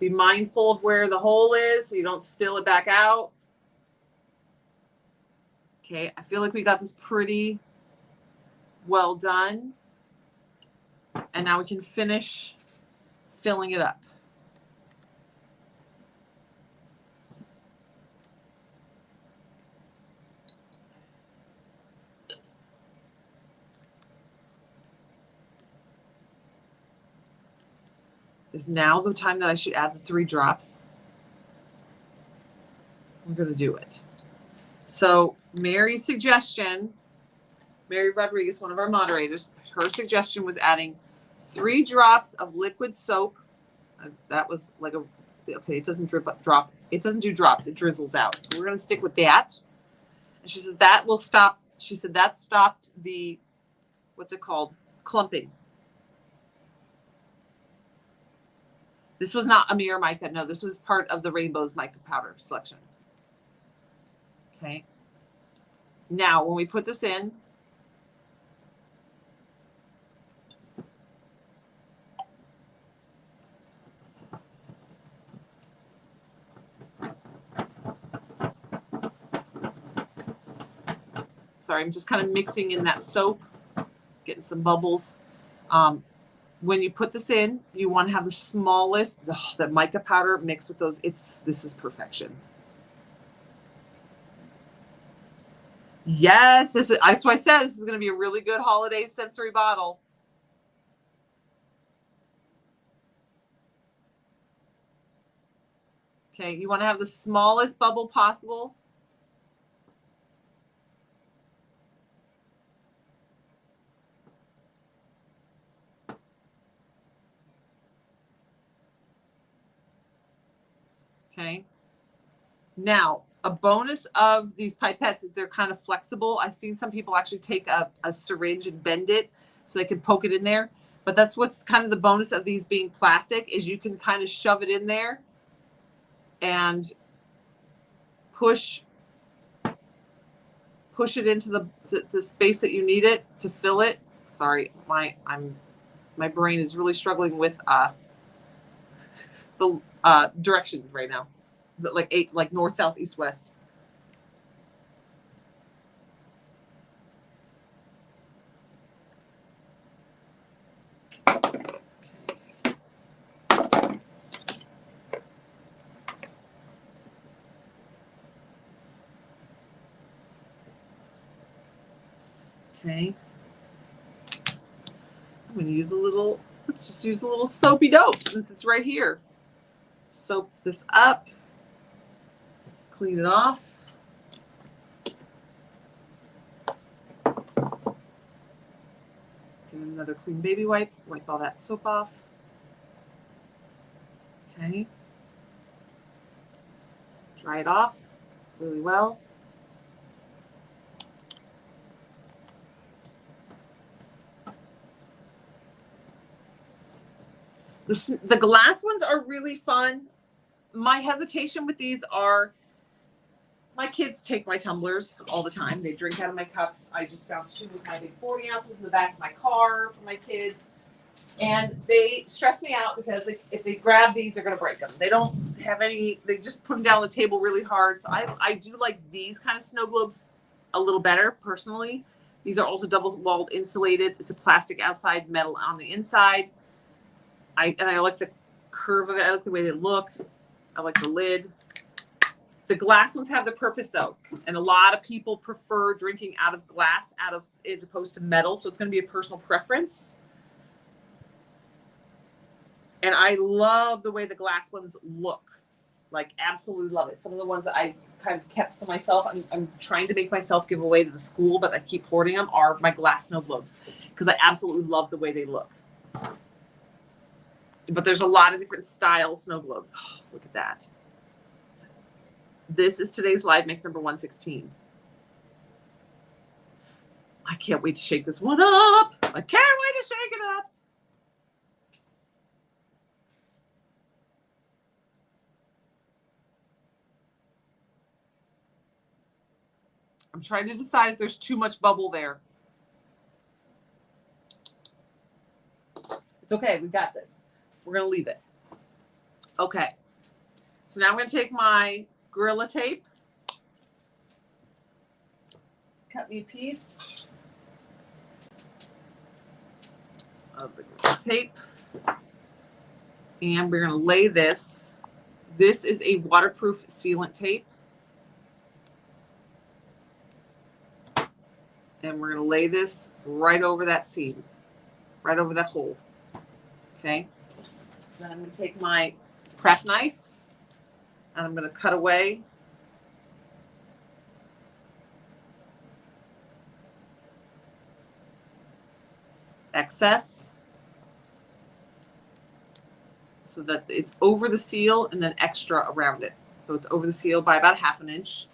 Be mindful of where the hole is so you don't spill it back out. Okay, I feel like we got this pretty well done. And now we can finish filling it up. Is now the time that I should add the 3 drops? We're going to do it. So Mary's suggestion, Mary Rodriguez, one of our moderators, her suggestion was adding 3 drops of liquid soap. That was like okay, it doesn't drop. It doesn't do drops. It drizzles out. So we're going to stick with that. And she says that will stop. She said that stopped the, what's it called? Clumping. This was not a mirror mica. No, this was part of the Rainbow's mica powder selection. Okay. Now, when we put this in, Sorry, I'm just kind of mixing in that soap, getting some bubbles. When you put this in, you want to have the smallest, the mica powder mixed with those. This is perfection. Yes, that's why I said this is going to be a really good holiday sensory bottle. Okay, you want to have the smallest bubble possible. Okay. Now, a bonus of these pipettes is they're kind of flexible. I've seen some people actually take a syringe and bend it so they can poke it in there. But that's what's kind of the bonus of these being plastic is you can kind of shove it in there and push it into the space that you need it to fill it. Sorry, my brain is really struggling with the directions right now. Like north, south, east, west. Okay. I'm going to use let's just use a little soapy dope since it's right here. Soap this up. Clean it off. Get another clean baby wipe. Wipe all that soap off. Okay. Dry it off really well. The glass ones are really fun. My hesitation with these are my kids take my tumblers all the time. They drink out of my cups. I just found 2 with my big 40 ounces in the back of my car for my kids. And they stress me out because if they grab these, they're going to break them. They don't have any, they just put them down on the table really hard. So I do like these kind of snow globes a little better personally. These are also double-walled insulated. It's a plastic outside, metal on the inside. I like the curve of it. I like the way they look. I like the lid. The glass ones have the purpose though, and a lot of people prefer drinking out of glass as opposed to metal. So it's going to be a personal preference. And I love the way the glass ones look. Like, absolutely love it. Some of the ones that I've kind of kept for myself, I'm trying to make myself give away to the school, but I keep hoarding them, are my glass snow globes because I absolutely love the way they look. But there's a lot of different style snow globes. Oh, look at that. This is today's live mix number 116. I can't wait to shake this one up. I can't wait to shake it up. I'm trying to decide if there's too much bubble there. It's okay. We got this. We're going to leave it. Okay. So now I'm going to take my Gorilla Tape. Cut me a piece of the Gorilla Tape. And we're going to lay this. This is a waterproof sealant tape. And we're going to lay this right over that seam, right over that hole. Okay. Then I'm going to take my craft knife and I'm going to cut away excess so that it's over the seal and then extra around it. So it's over the seal by about 1/2 inch.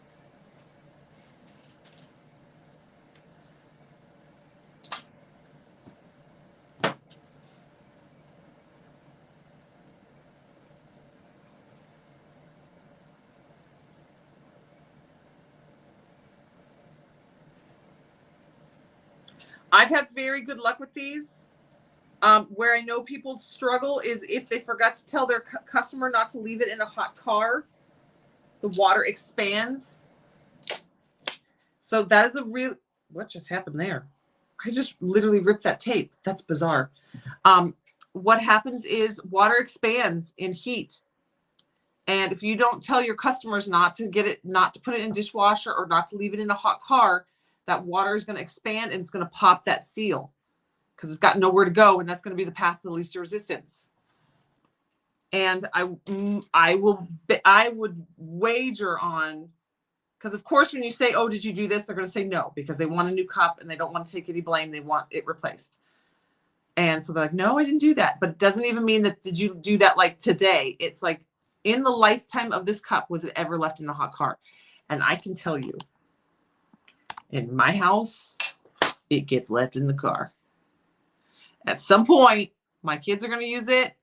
I've had very good luck with these. Where I know people struggle is if they forgot to tell their customer not to leave it in a hot car, the water expands. So that is a real, what just happened there? I just literally ripped that tape. That's bizarre. What happens is water expands in heat. And if you don't tell your customers not to put it in dishwasher or not to leave it in a hot car, that water is going to expand and it's going to pop that seal because it's got nowhere to go. And that's going to be the path of least resistance. And I would wager on, because of course, when you say, oh, did you do this? They're going to say no, because they want a new cup and they don't want to take any blame. They want it replaced. And so they're like, no, I didn't do that. But it doesn't even mean that, did you do that like today? It's like, in the lifetime of this cup, was it ever left in a hot car? And I can tell you, in my house, it gets left in the car. At some point, my kids are going to use it.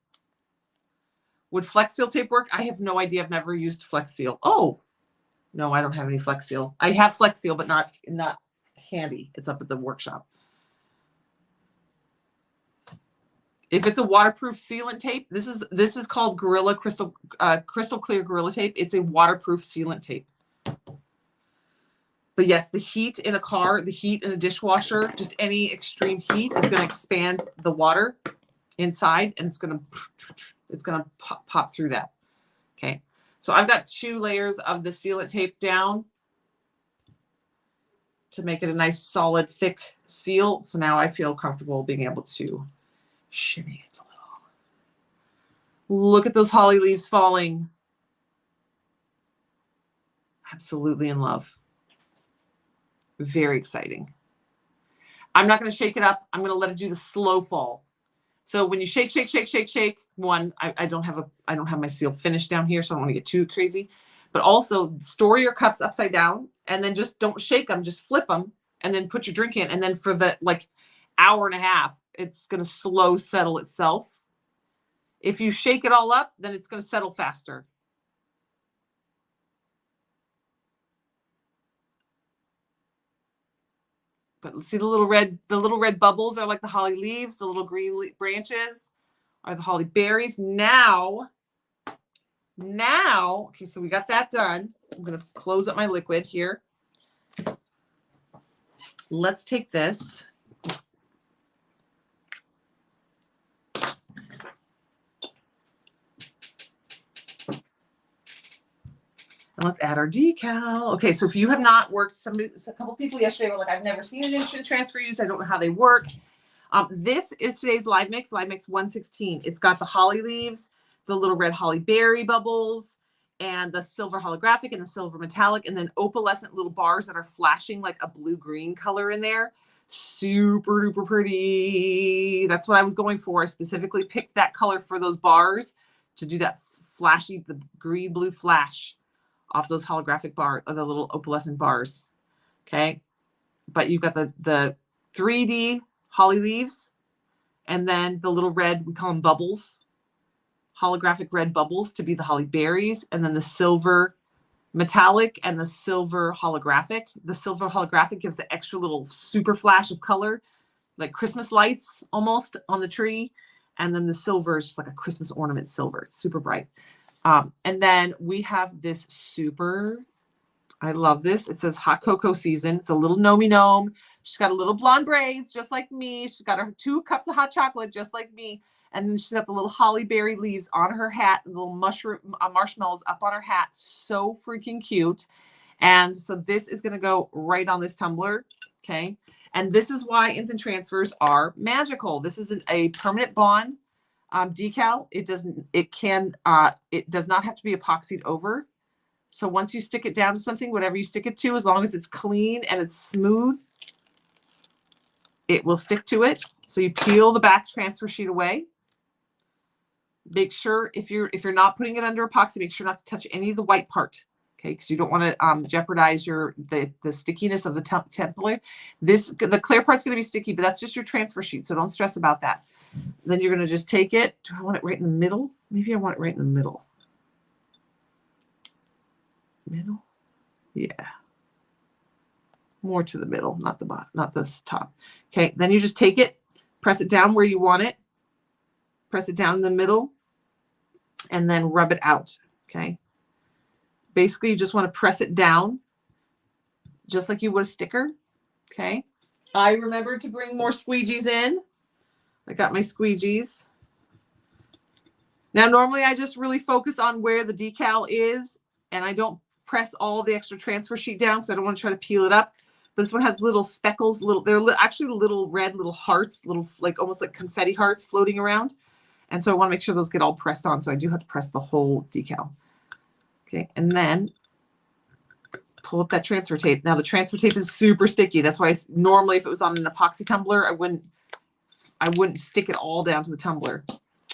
Would Flex Seal tape work? I have no idea. I've never used Flex Seal. Oh, no, I don't have any Flex Seal. I have Flex Seal, but not handy. It's up at the workshop. If it's a waterproof sealant tape, this is called Gorilla Crystal Clear Gorilla Tape. It's a waterproof sealant tape. But yes, the heat in a car, the heat in a dishwasher, just any extreme heat is going to expand the water inside, and it's going to pop through that. Okay, so I've got 2 layers of the sealant tape down to make it a nice, solid, thick seal. So now I feel comfortable being able to shimmy it a little. Look at those holly leaves falling. Absolutely in love. Very exciting. I'm not going to shake it up. I'm going to let it do the slow fall. So when you shake, one, I don't have my seal finished down here, so I don't want to get too crazy. But also store your cups upside down and then just don't shake them, just flip them and then put your drink in. And then for the hour and a half, it's going to slow settle itself. If you shake it all up, then it's going to settle faster. But let's see, the little red bubbles are like the holly leaves. The little green branches are the holly berries. Now, okay, so we got that done. I'm going to close up my liquid here. Let's take this. And let's add our decal. Okay, so if you have not worked, a couple people yesterday were like, I've never seen an instant transfer used. I don't know how they work. This is today's live mix 116. It's got the holly leaves, the little red holly berry bubbles, and the silver holographic and the silver metallic, and then opalescent little bars that are flashing like a blue-green color in there. Super duper pretty. That's what I was going for. I specifically picked that color for those bars to do that flashy, the green blue flash off those holographic bar or the little opalescent bars. Okay. But you've got the 3D holly leaves and then the little red, we call them bubbles, holographic red bubbles to be the holly berries, and then the silver metallic and the silver holographic. The silver holographic gives the extra little super flash of color, like Christmas lights almost on the tree. And then the silver is just like a Christmas ornament silver. It's super bright. And then we have this I love this. It says hot cocoa season. It's a little gnomey gnome. She's got a little blonde braids, just like me. She's got her 2 cups of hot chocolate, just like me. And then she's got the little holly berry leaves on her hat, and little marshmallows up on her hat. So freaking cute. And so this is going to go right on this tumbler. Okay. And this is why instant transfers are magical. This is a permanent bond decal. It does not have to be epoxied over. So once you stick it down to something, whatever you stick it to, as long as it's clean and it's smooth, it will stick to it. So you peel the back transfer sheet away. Make sure if you're not putting it under epoxy, make sure not to touch any of the white part. Okay, because you don't want to jeopardize the stickiness of the Tumbler. The clear part's going to be sticky, but that's just your transfer sheet, so don't stress about that. Then you're going to just take it. Do I want it right in the middle? Maybe I want it right in the middle. Middle? Yeah. More to the middle, not the bottom, not this top. Okay, then you just take it, press it down where you want it, press it down in the middle, and then rub it out. Okay. Basically, you just want to press it down just like you would a sticker, Okay. I remembered to bring more squeegees in. I got my squeegees. Now, normally I just really focus on where the decal is, and I don't press all the extra transfer sheet down because I don't want to try to peel it up. But this one has little speckles, they're actually little red little hearts, little like almost like confetti hearts floating around. And so I want to make sure those get all pressed on. So I do have to press the whole decal. Okay, and then pull up that transfer tape. Now the transfer tape is super sticky. That's why normally if it was on an epoxy tumbler, I wouldn't stick it all down to the tumbler.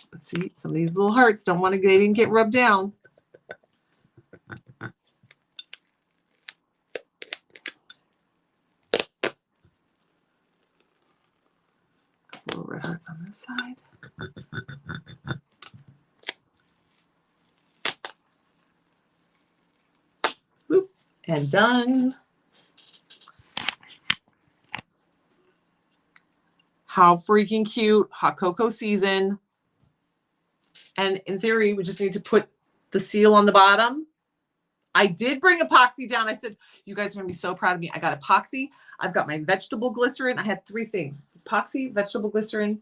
But see, some of these little hearts don't want to, they didn't get rubbed down. Little red hearts on this side. Boop, and done. How freaking cute. Hot cocoa season. And in theory, we just need to put the seal on the bottom. I did bring epoxy down. I said, you guys are going to be so proud of me. I got epoxy. I've got my vegetable glycerin. I had 3 things. Epoxy, vegetable glycerin.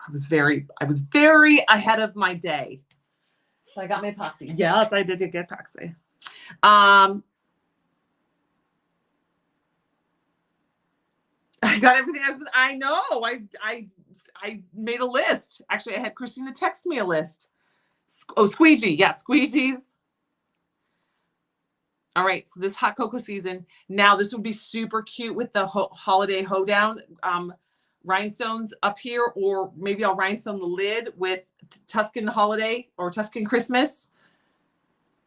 I was very ahead of my day. So I got my epoxy. Yes, I did get epoxy. I got everything I know. I made a list. Actually, I had Christina text me a list. Oh, squeegee. Yeah, squeegees. All right. So this hot cocoa season. Now this would be super cute with the holiday hoedown rhinestones up here, or maybe I'll rhinestone the lid with Tuscan holiday or Tuscan Christmas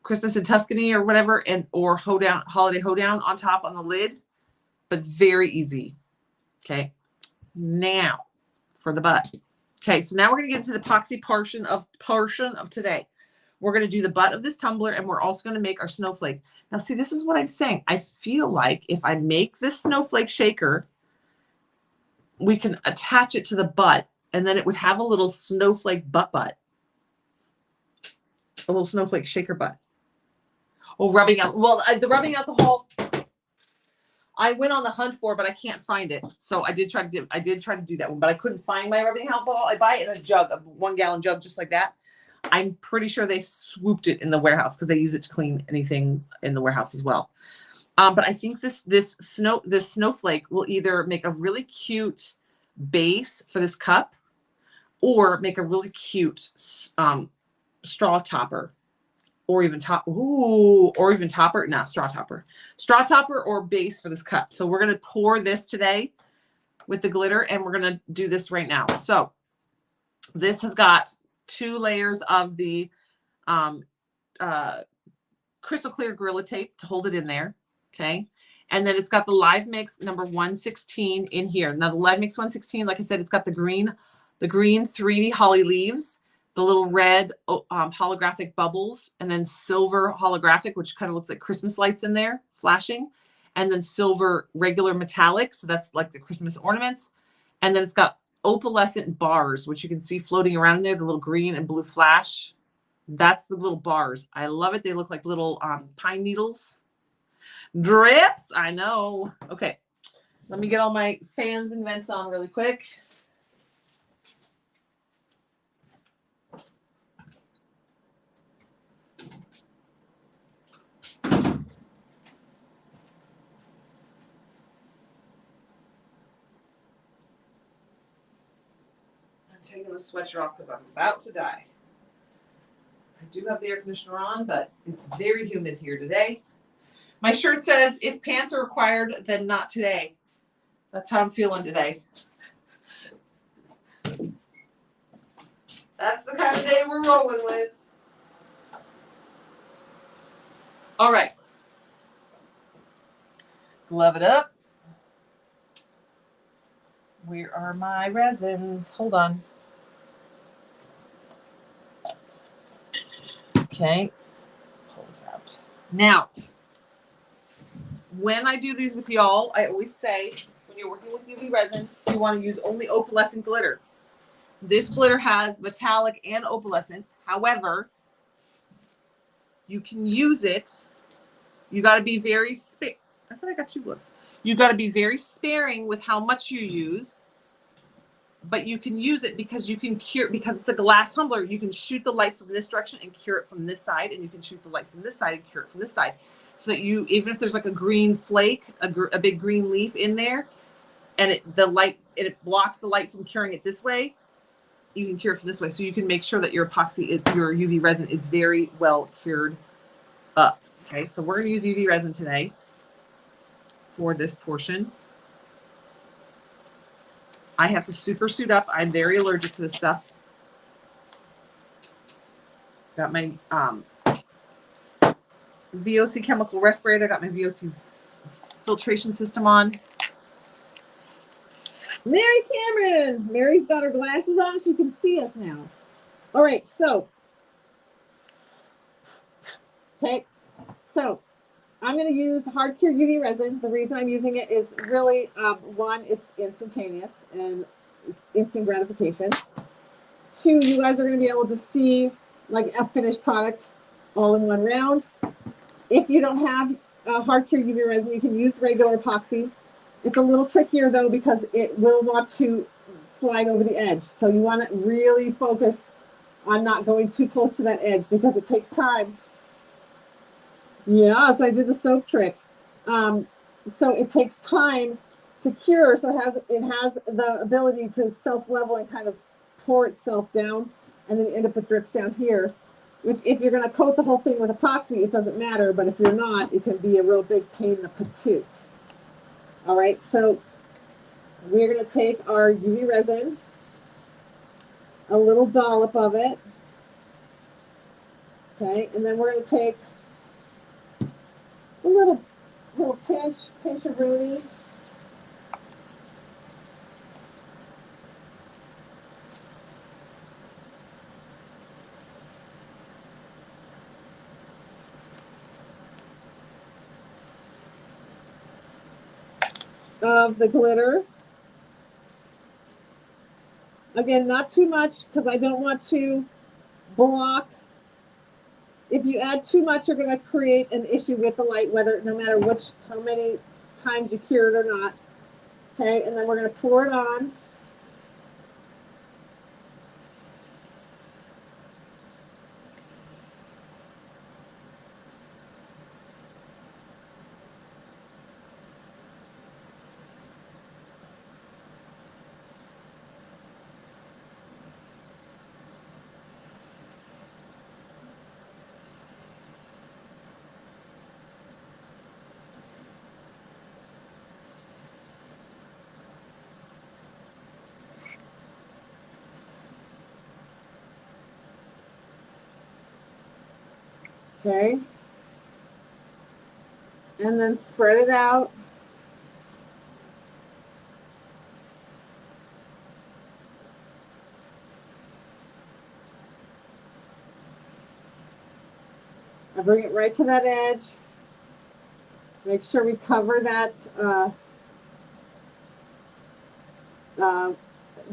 in Tuscany or whatever, and or holiday hoedown on top on the lid, but very easy. Okay. Now for the butt. Okay, so now we're going to get into the epoxy portion of today. We're going to do the butt of this tumbler, and we're also going to make our snowflake. Now, see, this is what I'm saying. I feel like if I make this snowflake shaker, we can attach it to the butt, and then it would have a little snowflake butt. A little snowflake shaker butt. Oh, rubbing out. Well, the rubbing alcohol, I went on the hunt for, but I can't find it. So I did try to do that one, but I couldn't find my rubbing alcohol. I buy it in a jug, a 1 gallon jug, just like that. I'm pretty sure they swooped it in the warehouse because they use it to clean anything in the warehouse as well. But I think this snowflake will either make a really cute base for this cup, or make a really cute straw topper. Or even topper, not straw topper or base for this cup. So we're going to pour this today with the glitter, and we're going to do this right now. So this has got 2 layers of the crystal clear Gorilla Tape to hold it in there. Okay. And then it's got the Live Mix number 116 in here. Now the Live Mix 116, like I said, it's got the green 3D holly leaves, the little red holographic bubbles, and then silver holographic, which kind of looks like Christmas lights in there flashing, and then silver regular metallic. So that's like the Christmas ornaments. And then it's got opalescent bars, which you can see floating around in there, the little green and blue flash. That's the little bars. I love it. They look like little pine needles. Drips. I know. Okay. Let me get all my fans and vents on really quick. Taking the sweatshirt off because I'm about to die. I do have the air conditioner on, but it's very humid here today. My shirt says, if pants are required, then not today. That's how I'm feeling today. That's the kind of day we're rolling with. All right. Glove it up. Where are my resins? Hold on. Okay, pull this out. Now, when I do these with y'all, I always say, when you're working with UV resin, you want to use only opalescent glitter. This glitter has metallic and opalescent. However, you can use it You got to be very I thought I got 2 gloves. You got to be very sparing with how much you use, but you can use it because you can cure, because it's a glass tumbler. You can shoot the light from this direction and cure it from this side, and you can shoot the light from this side and cure it from this side. So that you, even if there's like a green flake, a big green leaf in there, and it blocks the light from curing it this way, you can cure it from this way. So you can make sure that your your UV resin is very well cured up. Okay, so we're gonna use UV resin today for this portion. I have to super suit up. I'm very allergic to this stuff. Got my VOC chemical respirator. Got my VOC filtration system on. Mary Cameron. Mary's got her glasses on. She can see us now. All right, so. Okay, so I'm going to use hard cure UV resin. The reason I'm using it is really, one, it's instantaneous and instant gratification. 2, you guys are going to be able to see like a finished product all in one round. If you don't have hard cure UV resin, you can use regular epoxy. It's a little trickier though because it will want to slide over the edge. So you want to really focus on not going too close to that edge because it takes time. Yes, I did the soap trick. So it takes time to cure. So it has the ability to self-level and kind of pour itself down, and then you end up with drips down here. Which, if you're going to coat the whole thing with epoxy, it doesn't matter. But if you're not, it can be a real big pain in the patoot. All right, so we're going to take our UV resin, a little dollop of it. Okay, and then we're going to take a little pinch of Rooney. Of the glitter. Again, not too much because I don't want to block. If you add too much, you're going to create an issue with the light, no matter how many times you cure it or not. Okay, and then we're going to pour it on. Okay. And then spread it out. I bring it right to that edge. Make sure we cover that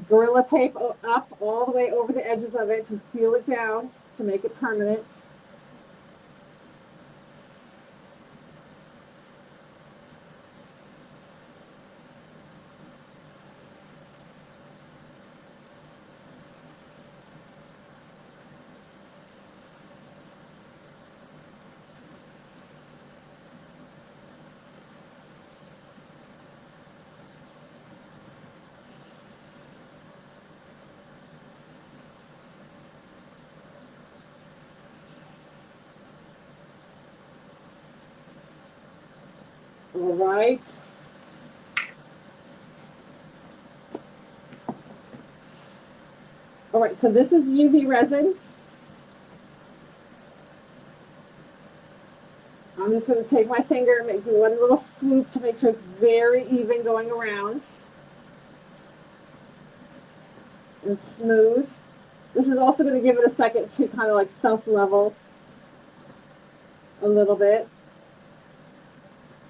Gorilla Tape up all the way over the edges of it to seal it down, to make it permanent. All right. All right, so this is UV resin. I'm just going to take my finger and do one little swoop to make sure it's very even going around. And smooth. This is also going to give it a second to kind of like self-level a little bit.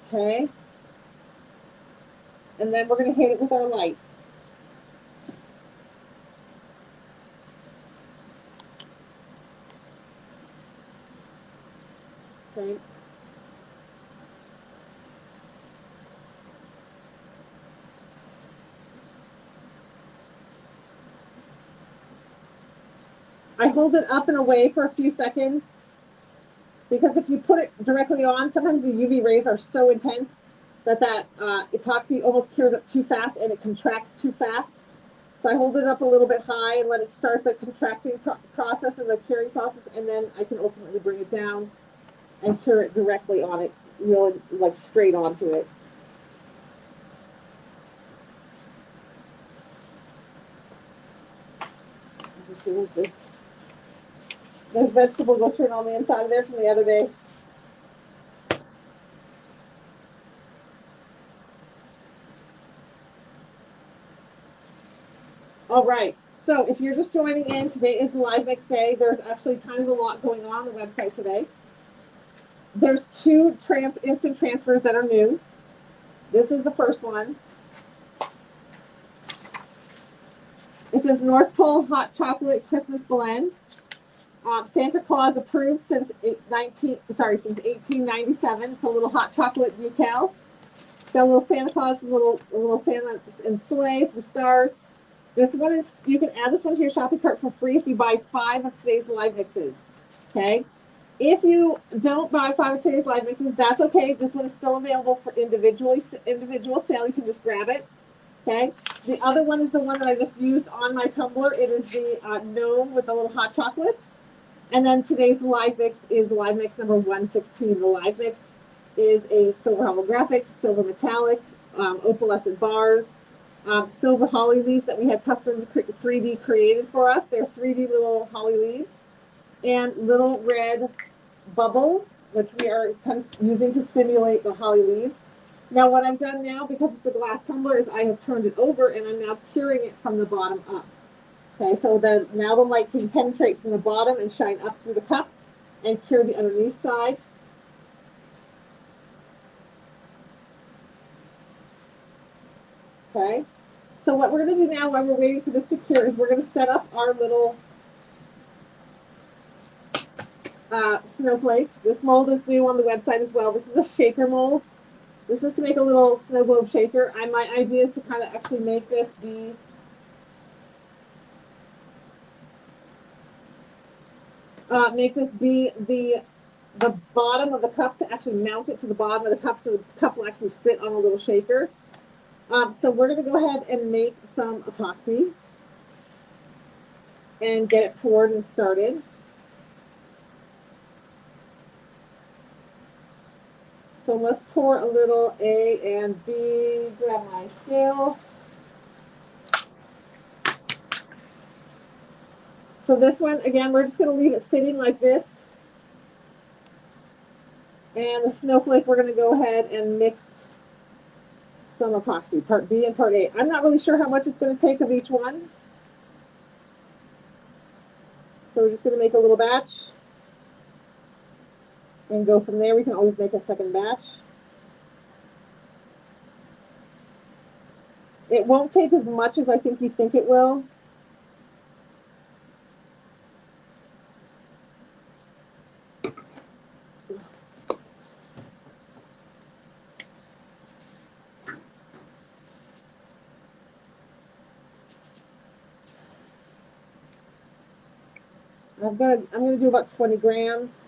Okay. And then we're going to hit it with our light. Okay. I hold it up and away for a few seconds because if you put it directly on, sometimes the UV rays are so intense that epoxy almost cures up too fast and it contracts too fast. So I hold it up a little bit high and let it start the contracting process and the curing process, and then I can ultimately bring it down and cure it directly on it, really like straight onto it. What is this? There's vegetable glycerin on the inside of there from the other day. All right, so if you're just joining in, today is Live Mix Day. There's actually kind of a lot going on the website today. There's two instant transfers that are new. This is the first one. It says North Pole Hot Chocolate Christmas Blend. Santa Claus approved since 1897. It's a little hot chocolate decal. It's got a little Santa Claus, a little Santa and sleigh, some stars. This one is, you can add this one to your shopping cart for free if you buy 5 of today's live mixes. Okay. If you don't buy 5 of today's live mixes, that's okay. This one is still available for individual sale. You can just grab it. Okay. The other one is the one that I just used on my tumbler. It is the gnome with the little hot chocolates. And then today's live mix is live mix number 116. The live mix is a silver holographic, silver metallic, opalescent bars, silver holly leaves that we had custom 3D created for us. They're 3D little holly leaves and little red bubbles, which we are kind of using to simulate the holly leaves. Now what I've done now, because it's a glass tumbler, is I have turned it over and I'm now curing it from the bottom up. Okay, so then now the light can penetrate from the bottom and shine up through the cup and cure the underneath side. Okay, so what we're going to do now while we're waiting for this to cure is we're going to set up our little snowflake. This mold is new on the website as well. This is a shaker mold. This is to make a little snow globe shaker. My idea is to kind of actually make this be the bottom of the cup, to actually mount it to the bottom of the cup so the cup will actually sit on a little shaker. So we're going to go ahead and make some epoxy and get it poured and started. So let's pour a little A and B. Grab my scale. So this one, again, we're just going to leave it sitting like this. And the snowflake, we're going to go ahead and mix some epoxy, part B and part A. I'm not really sure how much it's going to take of each one. So we're just going to make a little batch and go from there. We can always make a second batch. It won't take as much as I think you think it will. I'm gonna do about 20 grams.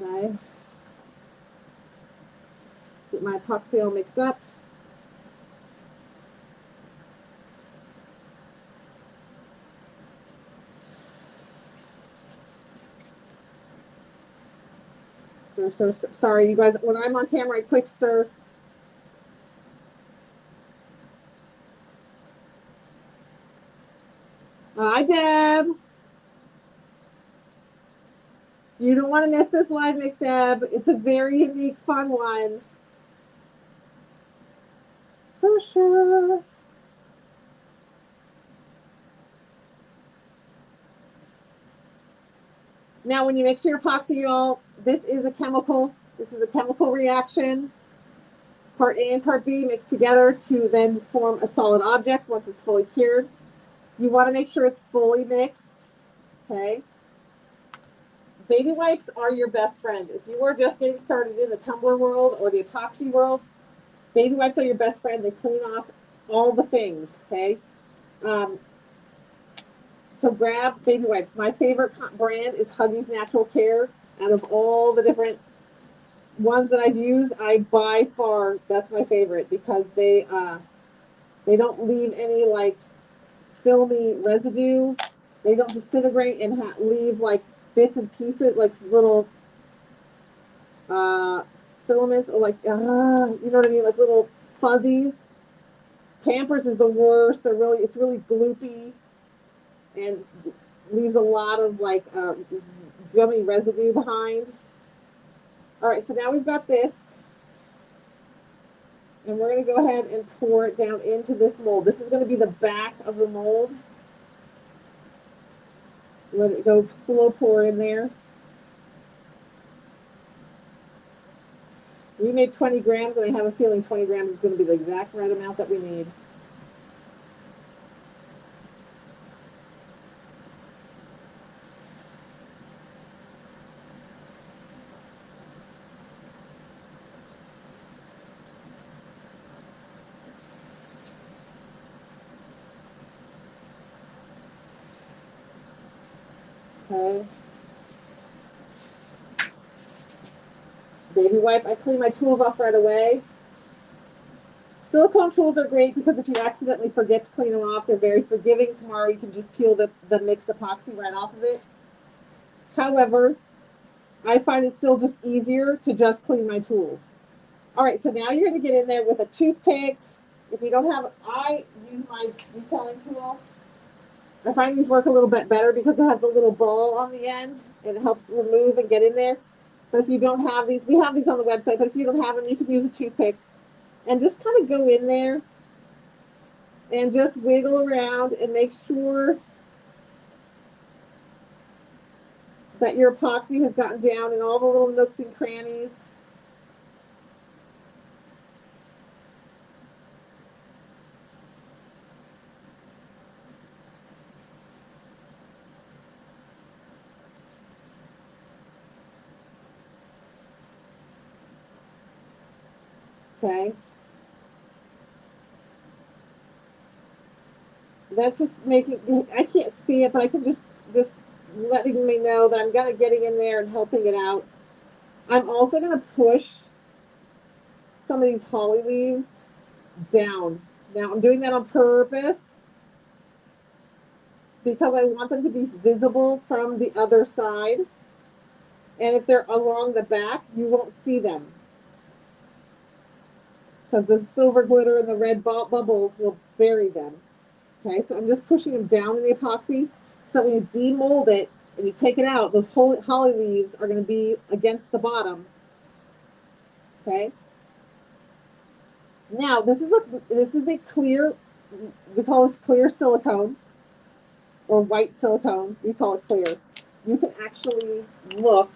Okay. Get my epoxy all mixed up. Stir, stir, stir. Sorry, you guys, when I'm on camera, I quick stir. Hi, Deb. You don't want to miss this live mix, Deb. It's a very unique, fun one. For sure. Now, when you mix your epoxy, y'all, this is a chemical reaction. Part A and part B mixed together to then form a solid object once it's fully cured. You want to make sure it's fully mixed. Okay. Baby wipes are your best friend. If you are just getting started in the Tumbler world or the epoxy world, baby wipes are your best friend. They clean off all the things, okay? So grab baby wipes. My favorite brand is Huggies Natural Care. Out of all the different ones that I've used, I by far, that's my favorite because they don't leave any like filmy residue. They don't disintegrate and leave like bits and pieces, like little filaments, or like you know what I mean, like little fuzzies. Pampers is the worst. It's really gloopy and leaves a lot of like gummy residue behind. All right, so now we've got this, and we're going to go ahead and pour it down into this mold. This is going to be the back of the mold. Let it go slow pour in there. We made 20 grams, and I have a feeling 20 grams is going to be the exact right amount that we need. Okay. Baby wipe. I clean my tools off right away. Silicone tools are great because if you accidentally forget to clean them off, they're very forgiving. Tomorrow you can just peel the mixed epoxy right off of it. However, I find it still just easier to just clean my tools. All right, so now you're going to get in there with a toothpick. If you don't have, I use my detailing tool. I find these work a little bit better because they have the little ball on the end. And it helps remove and get in there. But if you don't have these, we have these on the website, but if you don't have them, you can use a toothpick. And just kind of go in there and just wiggle around and make sure that your epoxy has gotten down in all the little nooks and crannies. Okay. That's just making, I can't see it, but I can just letting me know that I'm gonna getting in there and helping it out. I'm also gonna push some of these holly leaves down. Now I'm doing that on purpose because I want them to be visible from the other side. And if they're along the back, you won't see them because the silver glitter and the red bubbles will bury them. Okay, so I'm just pushing them down in the epoxy. So when you demold it and you take it out, those holly leaves are going to be against the bottom. Okay. Now this is a clear, we call this clear silicone or white silicone. We call it clear. You can actually look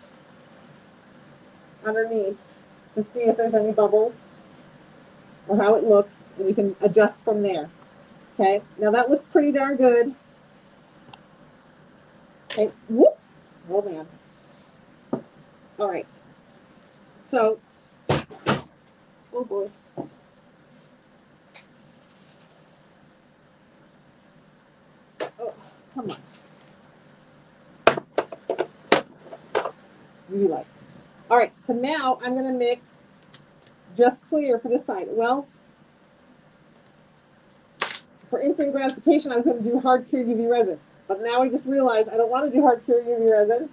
underneath to see if there's any bubbles or how it looks, and you can adjust from there. Okay, now that looks pretty darn good. Okay, whoop, oh man. All right, so, oh boy. Oh, come on. You like. All right, so now I'm gonna mix just clear for this side. Well, for instant gratification, I was gonna do hard cure UV resin, but now I just realized I don't want to do hard cure UV resin.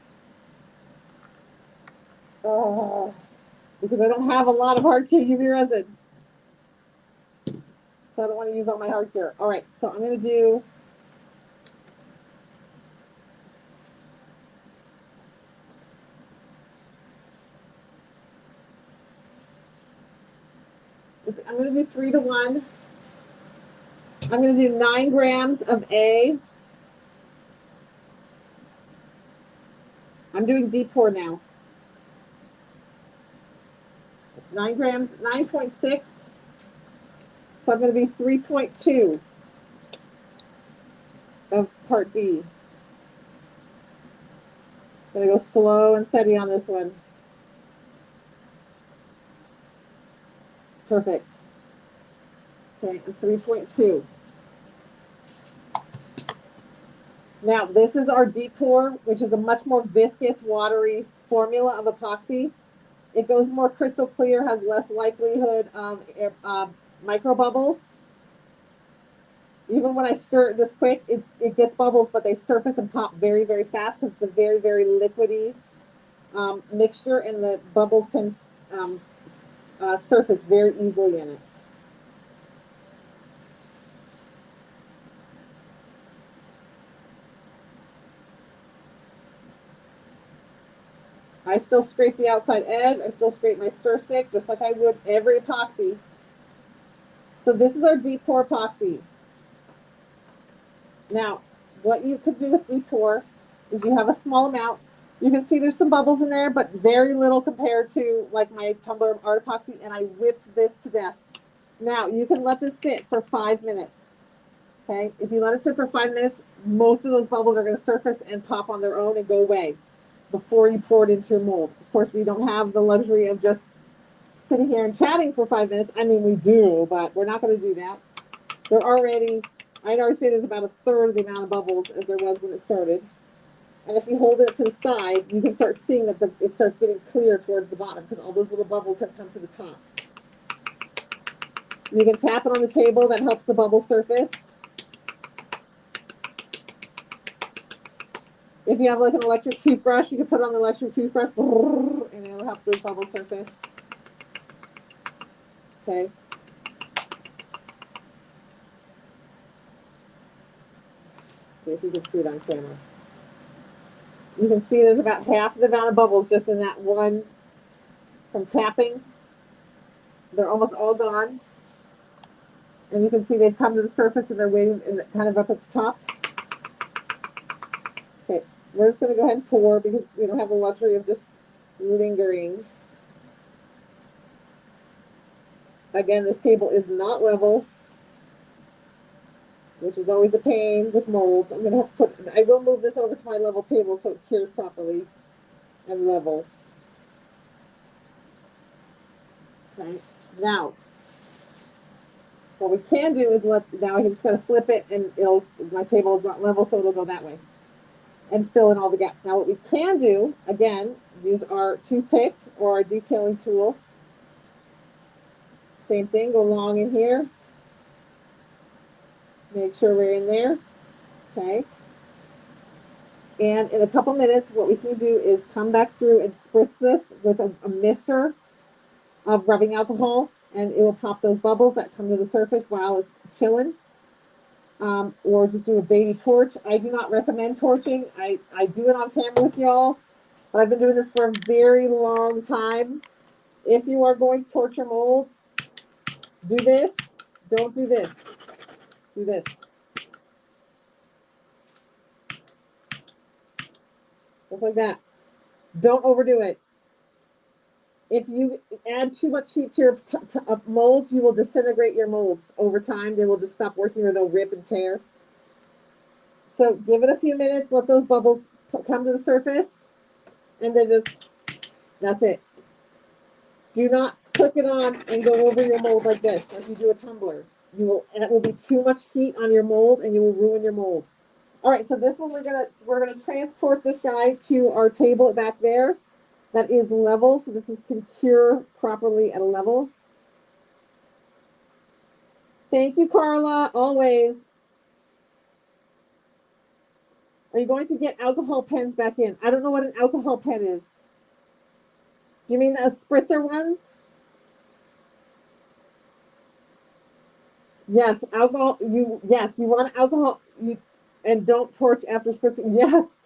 Because I don't have a lot of hard cure UV resin. So I don't want to use all my hard cure. All right, so I'm going to do I'm going to do 3 to 1. I'm going to do 9 grams of A. I'm doing deep pour now. 9 grams, 9.6. So I'm going to be 3.2 of part B. Gonna go slow and steady on this one. Perfect. Okay, and 3.2. Now, this is our deep pour, which is a much more viscous, watery formula of epoxy. It goes more crystal clear, has less likelihood of micro bubbles. Even when I stir it this quick, it gets bubbles, but they surface and pop very, very fast because it's a very, very liquidy mixture, and the bubbles can surface very easily in it. I still scrape the outside edge. I still scrape my stir stick just like I would every epoxy. So this is our deep pour epoxy. Now, what you could do with deep pour is you have a small amount. You can see there's some bubbles in there, but very little compared to like my Tumbler art epoxy, and I whipped this to death. Now, you can let this sit for 5 minutes. Okay, if you let it sit for 5 minutes, most of those bubbles are going to surface and pop on their own and go away before you pour it into your mold. Of course, we don't have the luxury of just sitting here and chatting for 5 minutes. I mean, we do, but we're not going to do that. They're already, I'd already say there's about a third of the amount of bubbles as there was when it started. And if you hold it to the side, you can start seeing that it starts getting clear towards the bottom because all those little bubbles have come to the top. You can tap it on the table. That helps the bubbles surface. If you have like an electric toothbrush, you can put it on the electric toothbrush and it'll help those bubbles surface. Okay. See if you can see it on camera. You can see there's about half the amount of bubbles just in that one from tapping. They're almost all gone. And you can see they've come to the surface and they're waiting kind of up at the top. Okay, we're just going to go ahead and pour because we don't have the luxury of just lingering. Again, this table is not level, which is always a pain with molds. I'm going to have to I will move this over to my level table so it cures properly and level. Okay, now, what we can do is now I can just kind of flip it and my table is not level, so it'll go that way and fill in all the gaps. Now what we can do, again, use our toothpick or our detailing tool. Same thing, go along in here. Make sure we're in there, okay? And in a couple minutes, what we can do is come back through and spritz this with a mister of rubbing alcohol, and it will pop those bubbles that come to the surface while it's chilling. Or just do a baby torch. I do not recommend torching. I do it on camera with y'all, but I've been doing this for a very long time. If you are going to torch your molds, do this. Don't do this. Do this. Just like that. Don't overdo it. If you add too much heat to your molds, you will disintegrate your molds over time. They will just stop working or they'll rip and tear. So give it a few minutes, let those bubbles come to the surface, and then that's it. Do not click it on and go over your mold like this, like you do a tumbler. And it will be too much heat on your mold and you will ruin your mold. All right, so this one we're gonna transport this guy to our table back there that is level so that this can cure properly at a level. Thank you, Carla, always. Are you going to get alcohol pens back in? I don't know what an alcohol pen is. Do you mean the spritzer ones? Yes, alcohol. Yes, you want alcohol. And don't torch after spritzing. Yes.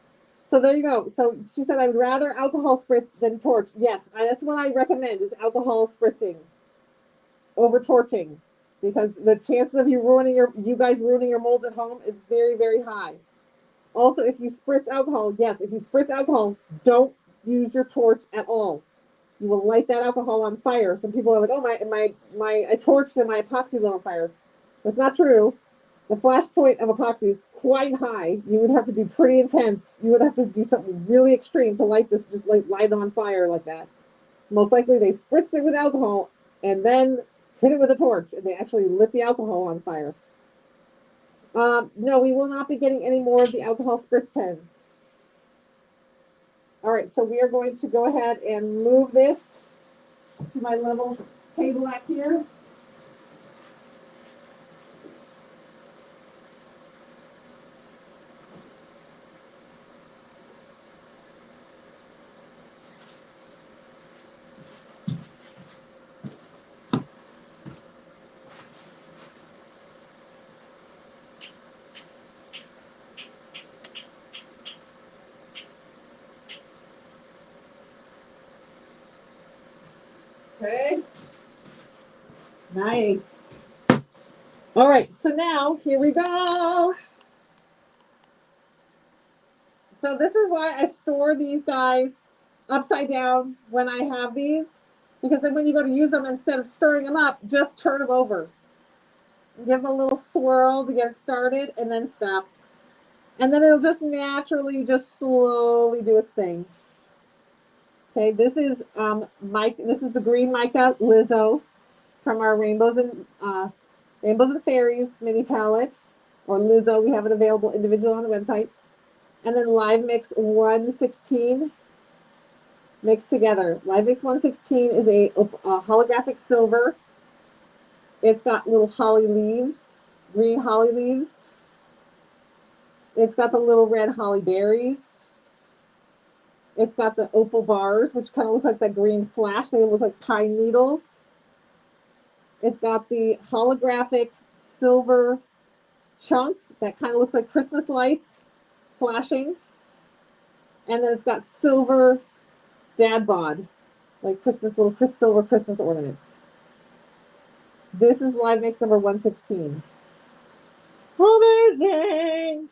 So there you go. So she said, I'd rather alcohol spritz than torch. Yes, that's what I recommend is alcohol spritzing over torching, because the chances of you guys ruining your molds at home is very, very high. Also, if you spritz alcohol, yes, if you spritz alcohol, don't use your torch at all. You will light that alcohol on fire. Some people are like, oh, I torched and my epoxy lit on fire. That's not true. The flash point of epoxy is quite high. You would have to be pretty intense. You would have to do something really extreme to light this, just like light it on fire like that. Most likely they spritzed it with alcohol and then hit it with a torch, and they actually lit the alcohol on fire. No, we will not be getting any more of the alcohol spritz pens. All right, so we are going to go ahead and move this to my little table back here. Okay. Nice. All right, so now here we go. So this is why I store these guys upside down when I have these, because then when you go to use them, instead of stirring them up, just turn them over. Give them a little swirl to get started and then stop. And then it'll just naturally, just slowly do its thing. Okay, this is this is the green mica Lizzo from our Rainbows and Fairies mini palette, or Lizzo. We have it available individual on the website. And then Live Mix 116 mixed together. Live Mix 116 is a holographic silver. It's got little holly leaves, green holly leaves. It's got the little red holly berries. It's got the opal bars, which kind of look like that green flash. They look like pine needles. It's got the holographic silver chunk that kind of looks like Christmas lights flashing. And then it's got silver dad bod, like Christmas, little silver Christmas ornaments. This is Live Mix number 116. Amazing!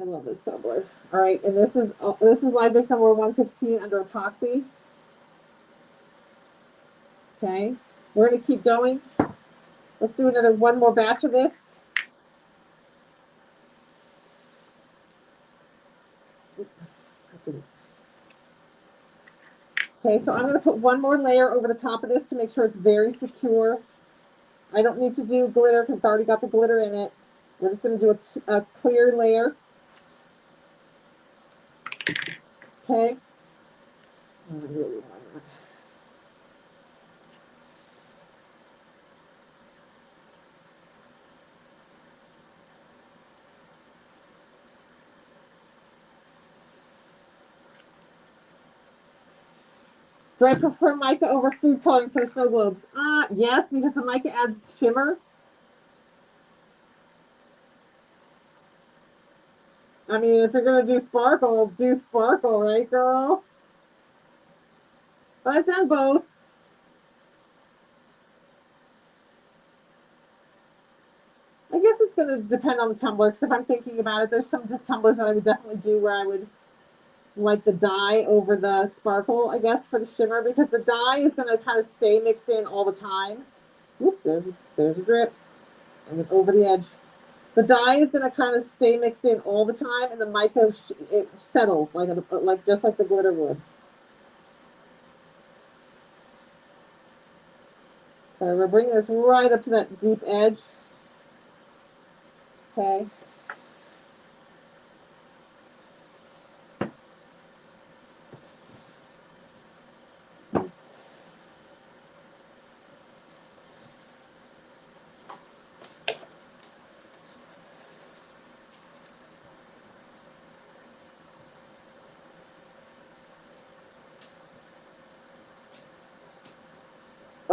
I love this tumbler. All right, and this is Live Mix number 116 under epoxy. Okay, we're gonna keep going. Let's do one more batch of this. Okay, so I'm going to put one more layer over the top of this to make sure it's very secure. I don't need to do glitter because it's already got the glitter in it. We're just going to do a clear layer. Okay. Oh, I really want that. Do I prefer mica over food coloring for the snow globes? Yes, because the mica adds shimmer. I mean, if you're going to do sparkle, right, girl? But I've done both. I guess it's going to depend on the tumbler, because if I'm thinking about it, there's some tumblers that I would definitely do where I would like the dye over the sparkle, I guess, for the shimmer, because the dye is going to kind of stay mixed in all the time. Oop, there's a drip. I went over the edge. The dye is going to kind of stay mixed in all the time, and the mica it settles like just like the glitter would. So we're bringing this right up to that deep edge. Okay.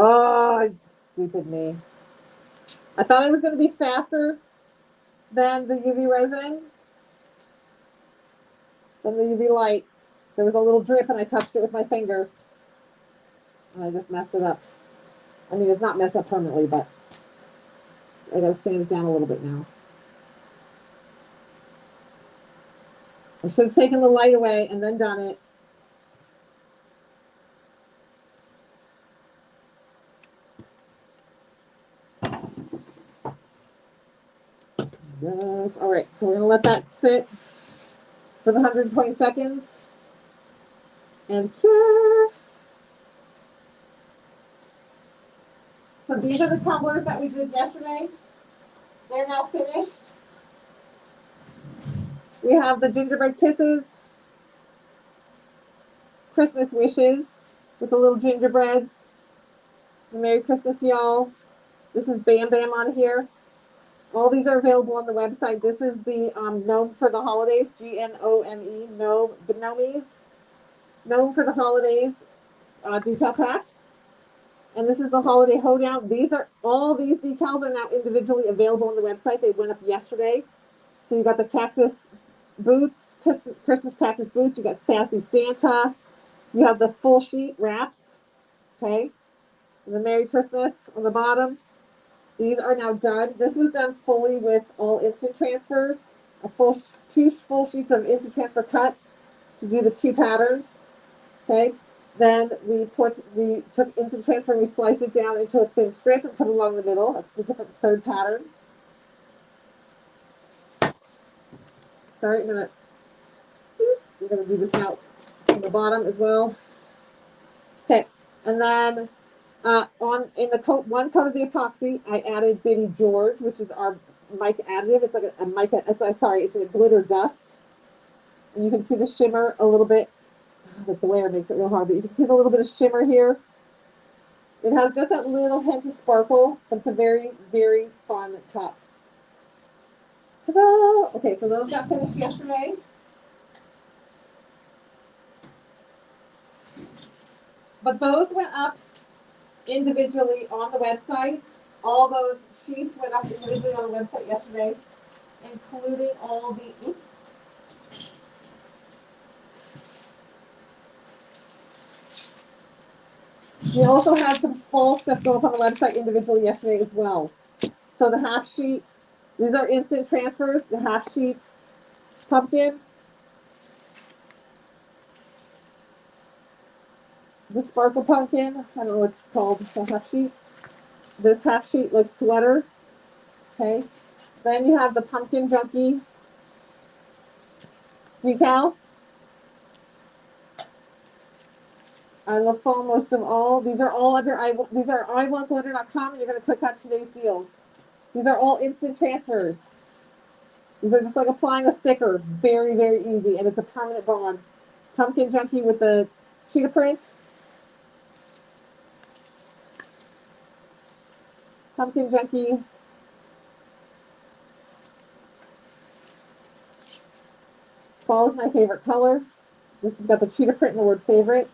Oh, stupid me. I thought it was going to be faster than the UV resin, than the UV light. There was a little drip and I touched it with my finger. And I just messed it up. I mean, it's not messed up permanently, but I gotta sand it down a little bit now. I should have taken the light away and then done it. Yes. All right. So we're gonna let that sit for the 120 seconds and cure. So these are the tumblers that we did yesterday. They're now finished. We have the gingerbread kisses, Christmas wishes with the little gingerbreads. Merry Christmas, y'all. This is Bam Bam on here. All these are available on the website. This is the Gnome for the Holidays, Gnome, Gnome, the Gnomies. Gnome for the Holidays decal pack. And this is the Holiday Hoedown. All these decals are now individually available on the website. They went up yesterday. So you got the cactus boots, Christmas cactus boots. You got Sassy Santa. You have the full sheet wraps. Okay. And the Merry Christmas on the bottom. These are now done. This was done fully with all instant transfers. Two full sheets of instant transfer cut to do the 2 patterns. Okay. Then we took instant transfer and we sliced it down into a thin strip and put it along the middle. That's the different third pattern. Sorry, we're gonna do this now on the bottom as well. Okay, and then in the coat, one coat of the epoxy, I added Bitty George, which is our mica additive. It's like a mica. It's a glitter dust, and you can see the shimmer a little bit. The glare makes it real hard, but you can see the little bit of shimmer here. It has just that little hint of sparkle, but it's a very, very fun top. Ta-da! Okay, so those got finished yesterday. But those went up individually on the website. All those sheets went up individually on the website yesterday, including all the, oops. We also had some fall stuff go up on the website individually yesterday as well. So the half sheet, these are instant transfers, the half sheet pumpkin, the sparkle pumpkin, I don't know what it's called, it's a half sheet. This half sheet looks sweater, okay. Then you have the pumpkin junkie decal. I love fall most of all. These are all under iwantglitter.com, and you're going to click on today's deals. These are all instant transfers. These are just like applying a sticker. Very, very easy, and it's a permanent bond. Pumpkin junkie with the cheetah print. Pumpkin junkie. Fall is my favorite color. This has got the cheetah print and the word favorite.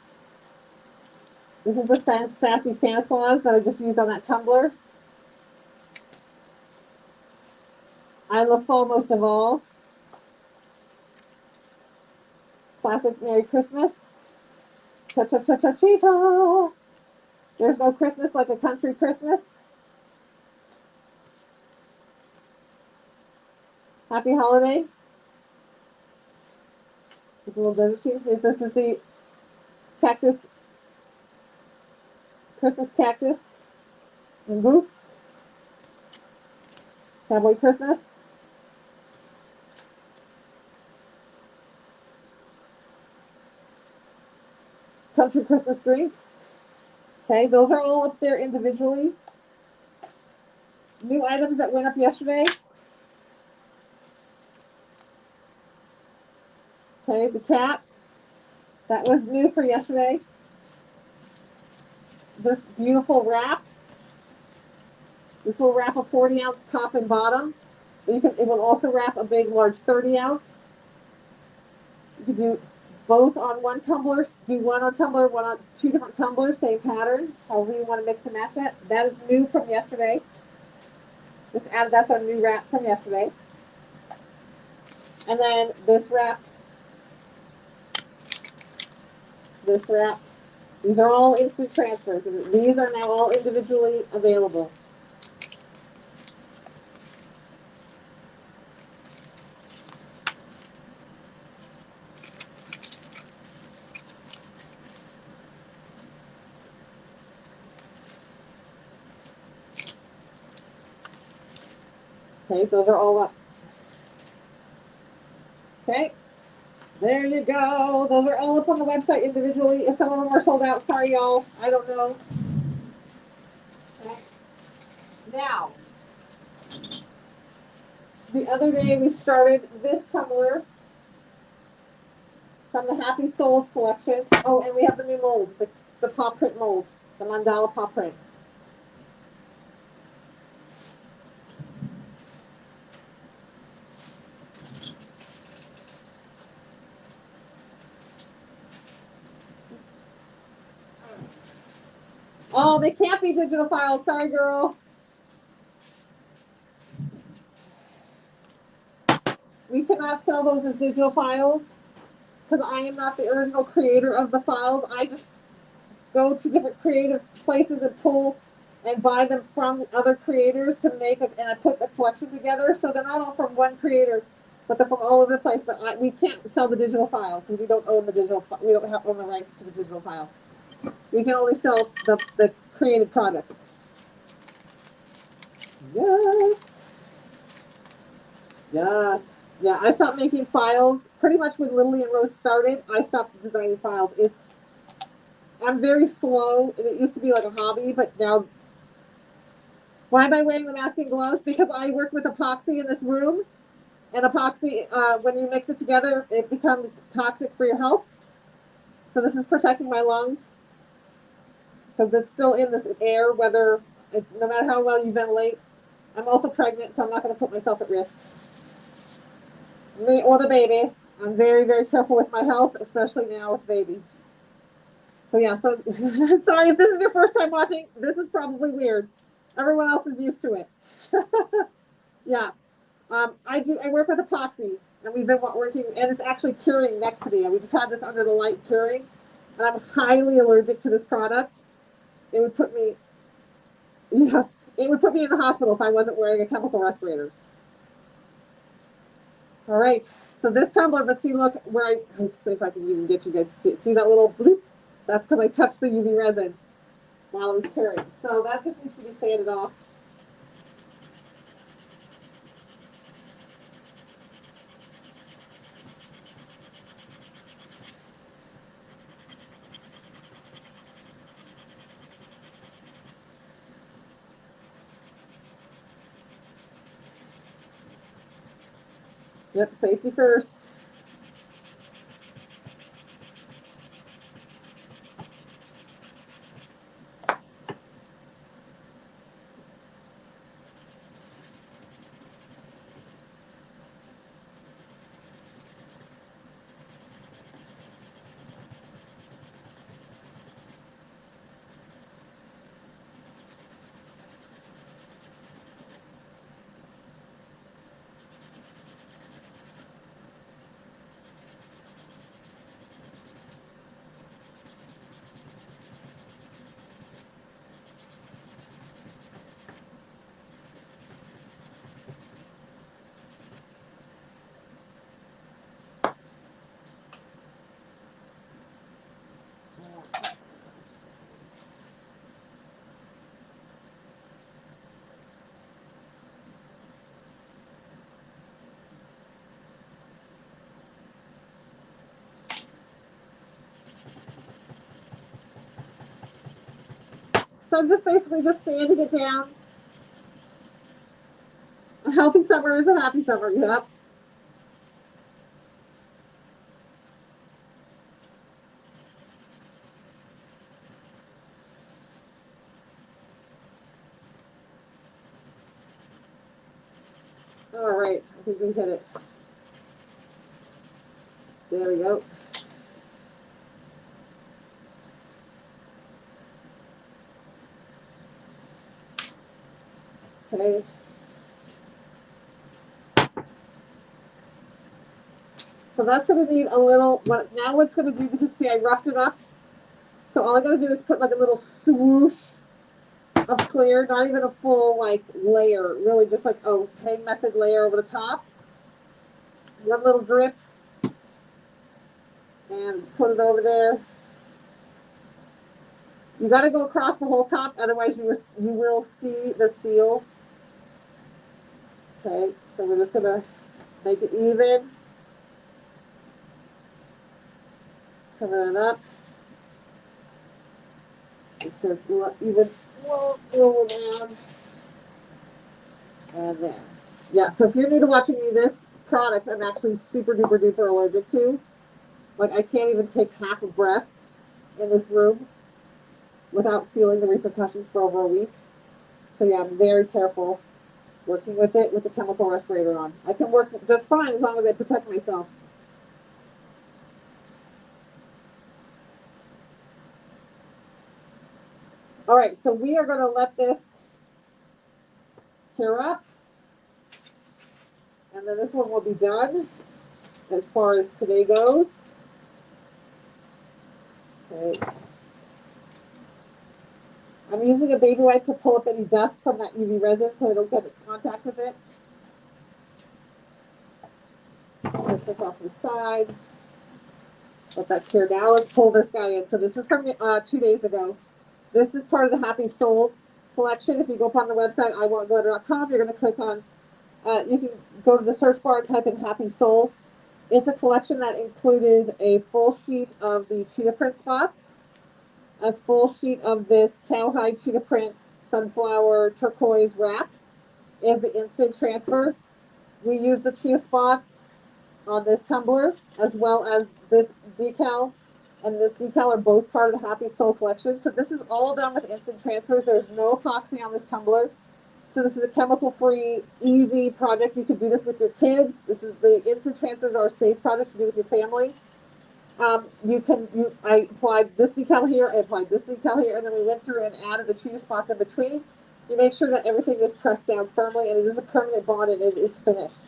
This is the Sassy Santa Claus that I just used on that tumbler. I love fall most of all. Classic Merry Christmas. Cha-cha-cha-cha-cheetah. There's no Christmas like a country Christmas. Happy holiday. With a little desert. This is the cactus, Christmas cactus and boots. Cowboy Christmas. Country Christmas drinks. Okay, those are all up there individually. New items that went up yesterday. Okay, the cat. That was new for yesterday. This beautiful wrap. This will wrap a 40-ounce top and bottom. It will also wrap a big, large 30-ounce. You can do both on one tumbler. Do one on tumbler, one on 2 different tumblers, same pattern. However you want to mix and match that. That is new from yesterday. That's our new wrap from yesterday. And then this wrap. This wrap. These are all instant transfers. And these are now all individually available. Okay, those are all up. Okay. There you go. Those are all up on the website individually. If some of them are sold out, sorry y'all. I don't know. Okay. Now, the other day we started this tumbler from the Happy Souls collection. Oh, and we have the new mold, the paw print mold, the mandala paw print. Oh, they can't be digital files. Sorry, girl. We cannot sell those as digital files because I am not the original creator of the files. I just go to different creative places and pull and buy them from other creators to make it, and I put the collection together. So they're not all from one creator, but they're from all over the place. But we can't sell the digital file because we don't own the digital. We don't own the rights to the digital file. We can only sell the created products. Yes. Yes. Yeah, I stopped making files pretty much when Lily and Rose started. I stopped designing files. I'm very slow, and it used to be like a hobby, but now, why am I wearing the mask and gloves? Because I work with epoxy in this room, and epoxy, when you mix it together, it becomes toxic for your health. So this is protecting my lungs, because it's still in this air, no matter how well you ventilate. I'm also pregnant, so I'm not going to put myself at risk. Me or the baby. I'm very, very careful with my health, especially now with baby. So yeah, sorry if this is your first time watching. This is probably weird. Everyone else is used to it. Yeah, I work with epoxy, and we've been working, and it's actually curing next to me. And we just had this under the light curing, and I'm highly allergic to this product. It would put me, yeah, it would put me in the hospital if I wasn't wearing a chemical respirator. All right, so this tumbler, but see, look where let's see if I can even get you guys to see it. See that little bloop? That's because I touched the UV resin while I was carrying. So that just needs to be sanded off. Yep, safety first. So I'm just basically just sanding it down. A healthy summer is a happy summer, yep. All right, I think we hit it. There we go. Okay. So that's going to need a little, now what's going to do, because see, I roughed it up. So all I got to do is put like a little swoosh of clear, not even a full like layer, really just like a Tang method layer over the top. One little drip. And put it over there. You got to go across the whole top, otherwise you will see the seal. Okay, so we're just going to make it even. Cover that up. Make sure it's even roll down. And there. Yeah, so if you're new to watching me, this product I'm actually super duper duper allergic to. Like, I can't even take half a breath in this room without feeling the repercussions for over a week. So yeah, I'm very careful working with it with the chemical respirator on. I can work just fine as long as I protect myself. All right, so we are going to let this cure up. And then this one will be done as far as today goes. Okay. I'm using a baby wipe to pull up any dust from that UV resin so I don't get in contact with it. Get this off to the side. Let that cure. Now let's pull this guy in. So this is from 2 days ago. This is part of the Happy Soul collection. If you go up on the website, iwantglitter.com, you're going to click on, you can go to the search bar and type in Happy Soul. It's a collection that included a full sheet of the cheetah print spots, a full sheet of this cowhide cheetah print sunflower turquoise wrap as the instant transfer. We use the cheetah spots on this tumbler as well as this decal, and this decal are both part of the Happy Soul collection. So this is all done with instant transfers. There's no epoxy on this tumbler. So this is a chemical-free, easy project. You could do this with your kids. The instant transfers are a safe project to do with your family. I applied this decal here, I applied this decal here, and then we went through and added the cheetah spots in between. You make sure that everything is pressed down firmly, and it is a permanent bond, and it is finished.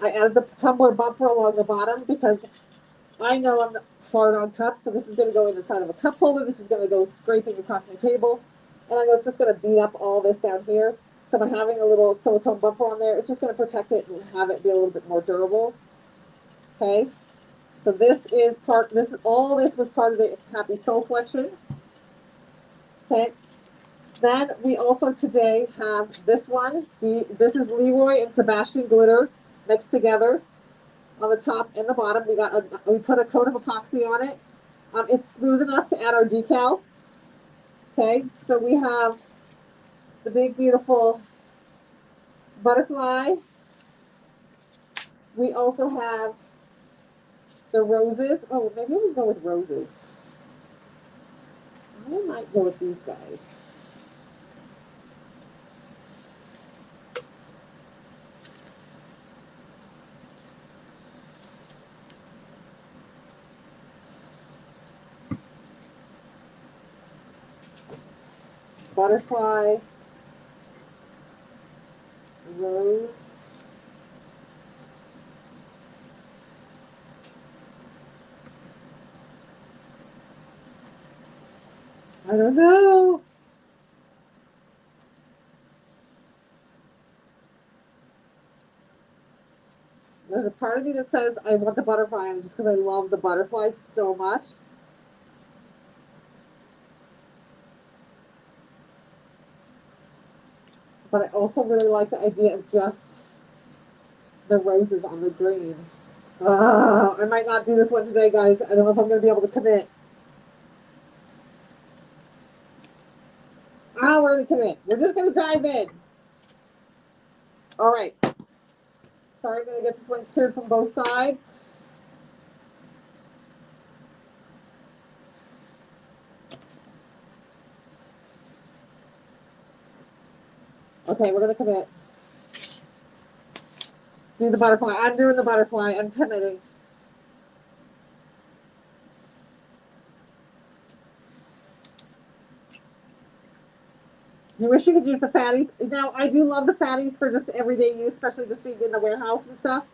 I added the tumbler bumper along the bottom because I know I'm hard on cups, so this is going to go inside of a cup holder. This is going to go scraping across my table, and I know it's just going to beat up all this down here. So by having a little silicone bumper on there, it's just going to protect it and have it be a little bit more durable. Okay. So this is all this was part of the Happy Soul collection. Okay. Then we also today have this one. This is Leroy and Sebastian glitter mixed together on the top and the bottom. We put a coat of epoxy on it. It's smooth enough to add our decal. Okay, so we have the big beautiful butterfly. We also have the roses. Oh, maybe we go with roses. I might go with these guys. Butterfly, rose, I don't know. There's a part of me that says I want the butterfly just because I love the butterfly so much. But I also really like the idea of just the roses on the green. I might not do this one today, guys. I don't know if I'm going to be able to commit. We're going to commit. We're just going to dive in. All right. Sorry, I'm going to get this one cured from both sides. Okay, we're going to commit. Do the butterfly. I'm doing the butterfly. I'm committing. You wish you could use the fatties. Now, I do love the fatties for just everyday use, especially just being in the warehouse and stuff.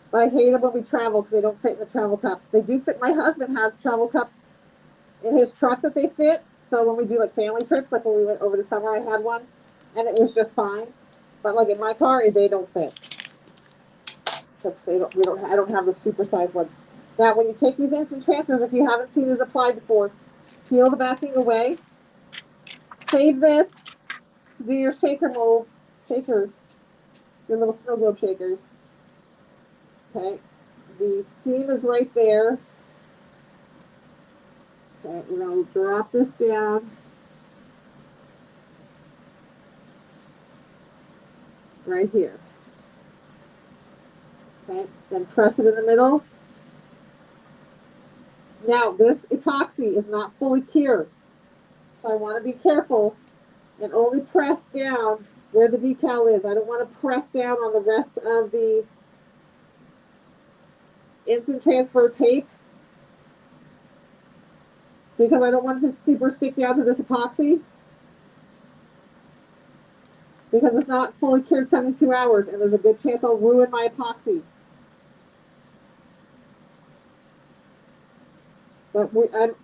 But I hate them when we travel because they don't fit in the travel cups. They do fit. My husband has travel cups in his truck that they fit. So when we do like family trips, like when we went over the summer, I had one, and it was just fine. But like in my car, they don't fit because I don't have the supersized ones. Now, when you take these instant transfers, if you haven't seen these applied before, peel the backing away. Save this to do your shakers, your little snow globe shakers. Okay, the seam is right there. Okay, we're gonna drop this down. Right here. Okay, then press it in the middle. Now this epoxy is not fully cured, so I want to be careful and only press down where the decal is. I don't want to press down on the rest of the instant transfer tape because I don't want it to super stick down to this epoxy because it's not fully cured 72 hours and there's a good chance I'll ruin my epoxy. But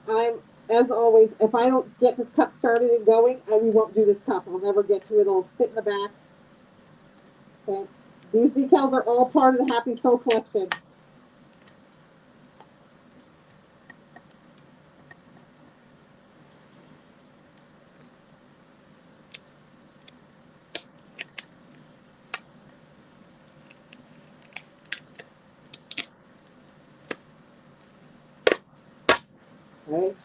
I'm as always, if I don't get this cup started and going, we won't do this cup. I'll never get to it. It'll sit in the back. Okay. These decals are all part of the Happy Soul collection. Right?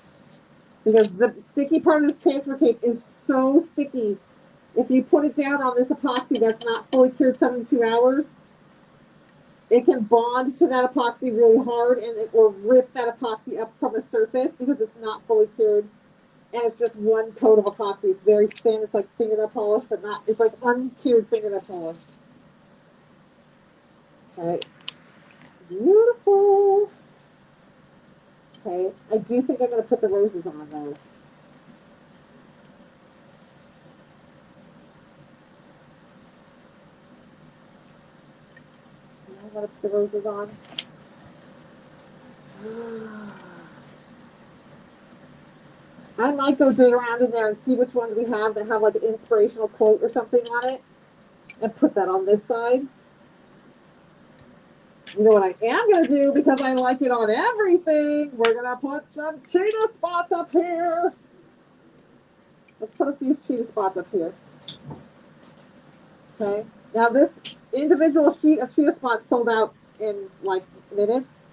Because the sticky part of this transfer tape is so sticky. If you put it down on this epoxy that's not fully cured 72 hours, it can bond to that epoxy really hard and it will rip that epoxy up from the surface because it's not fully cured. And it's just one coat of epoxy. It's very thin. It's like fingernail polish, but not, it's like uncured fingernail polish. Okay. Beautiful. Okay. I do think I'm going to put the roses on though. I'm going to put the roses on. I might go dig around in there and see which ones we have that have like an inspirational quote or something on it and put that on this side. You know what I am going to do because I like it on everything? We're going to put some cheetah spots up here. Let's put a few cheetah spots up here. Okay. Now this individual sheet of cheetah spots sold out in like minutes.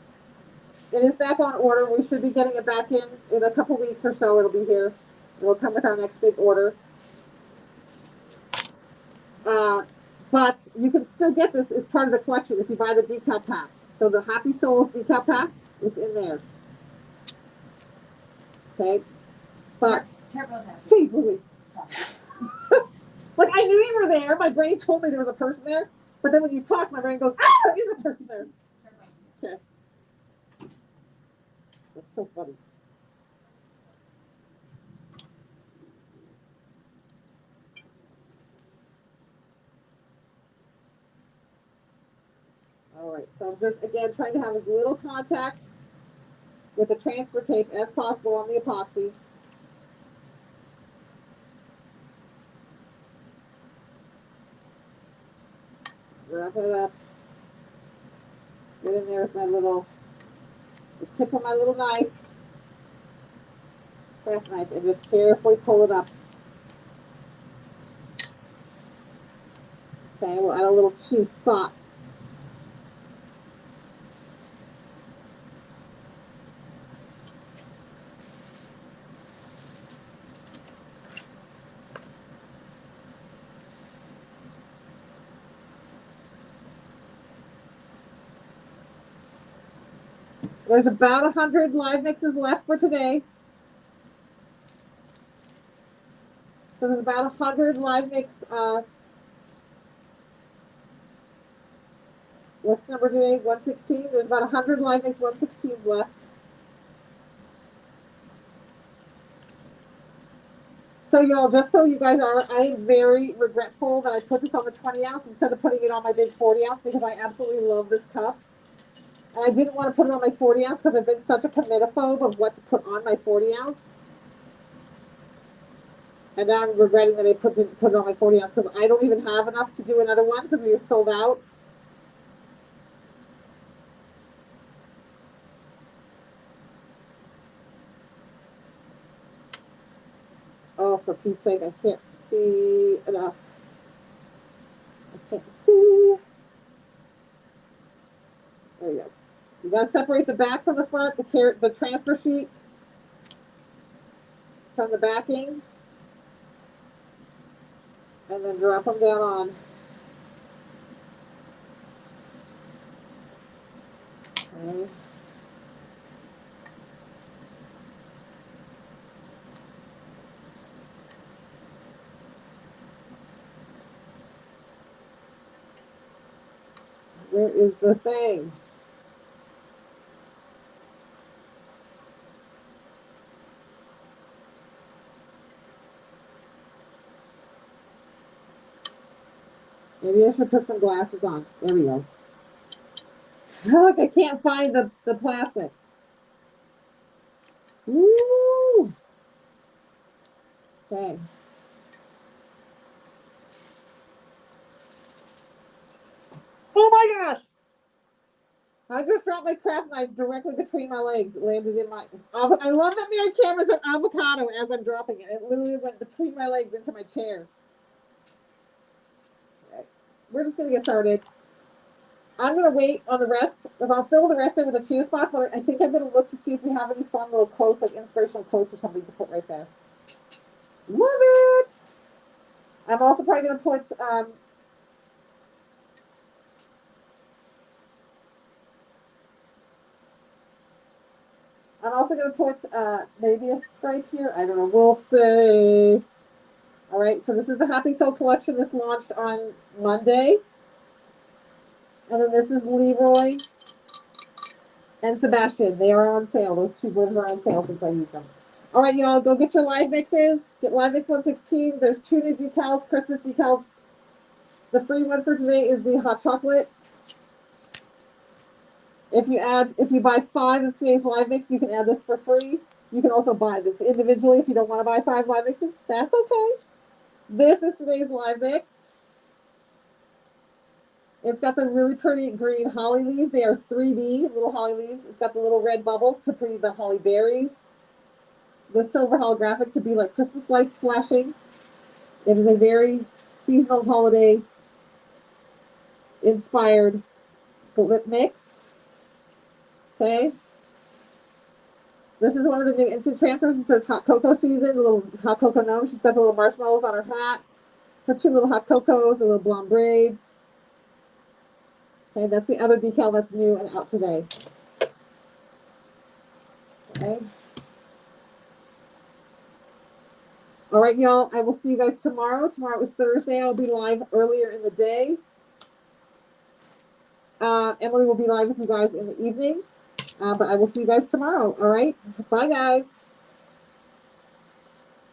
It is back on order. We should be getting it back in a couple weeks or so. It'll be here. It'll come with our next big order. But you can still get this as part of the collection if you buy the decal pack. So the Happy Souls decal pack, it's in there. Okay. But, geez Louise. Like, I knew you were there. My brain told me there was a person there. But then when you talk, my brain goes, there is a person there. Okay. That's so funny. All right, so I'm just, again, trying to have as little contact with the transfer tape as possible on the epoxy. Wrap it up. Get in there with my little, the tip of my little knife, craft knife, and just carefully pull it up. Okay, we'll add a little cheese spot. There's about 100 live mixes left for today. So there's about 100 live mix. What's number today? 116. There's about 100 live mix 116s left. So y'all, just so you guys are, I am very regretful that I put this on the 20 ounce instead of putting it on my big 40 ounce because I absolutely love this cup. And I didn't want to put it on my 40 ounce because I've been such a commit-ophobe of what to put on my 40 ounce. And now I'm regretting that I didn't put it on my 40 ounce because I don't even have enough to do another one because we were sold out. Oh, for Pete's sake, I can't see enough. I can't see. There you go. You gotta separate the back from the front, the transfer sheet. from the backing. And then drop them down on. Okay. Where is the thing? Maybe I should put some glasses on. There we go. Look, I can't find the plastic. Woo! Okay. Oh my gosh! I just dropped my craft knife directly between my legs. It landed in my. I love that Mary Cameron's an avocado as I'm dropping it. It literally went between my legs into my chair. Okay. We're just gonna get started. I'm gonna wait on the rest because I'll fill the rest in with a chia spot. But I think I'm gonna look to see if we have any fun little quotes, like inspirational quotes or something to put right there. Love it. I'm also probably gonna put I'm also going to put maybe a stripe here. I don't know. We'll see. All right. So this is the Happy Soul collection. This launched on Monday. And then this is Leroy and Sebastian. They are on sale. Those two blues are on sale since I used them. All right, y'all. Go get your live mixes. Get Live Mix 116. There's 2 new decals, Christmas decals. The free one for today is the hot chocolate. If you buy 5 of today's live mix, you can add this for free. You can also buy this individually if you don't want to buy 5 live mixes. That's okay. This is today's live mix. It's got the really pretty green holly leaves. They are 3D little holly leaves. It's got the little red bubbles to be the holly berries. The silver holographic to be like Christmas lights flashing. It is a very seasonal holiday inspired lip mix. Okay. This is one of the new instant transfers. It says hot cocoa season, little hot cocoa gnome. She's got the little marshmallows on her hat. Her 2 little hot cocos, the little blonde braids. Okay, that's the other decal that's new and out today. Okay. All right, y'all. I will see you guys tomorrow. Tomorrow is Thursday. I'll be live earlier in the day. Emily will be live with you guys in the evening. But I will see you guys tomorrow. All right. Bye, guys.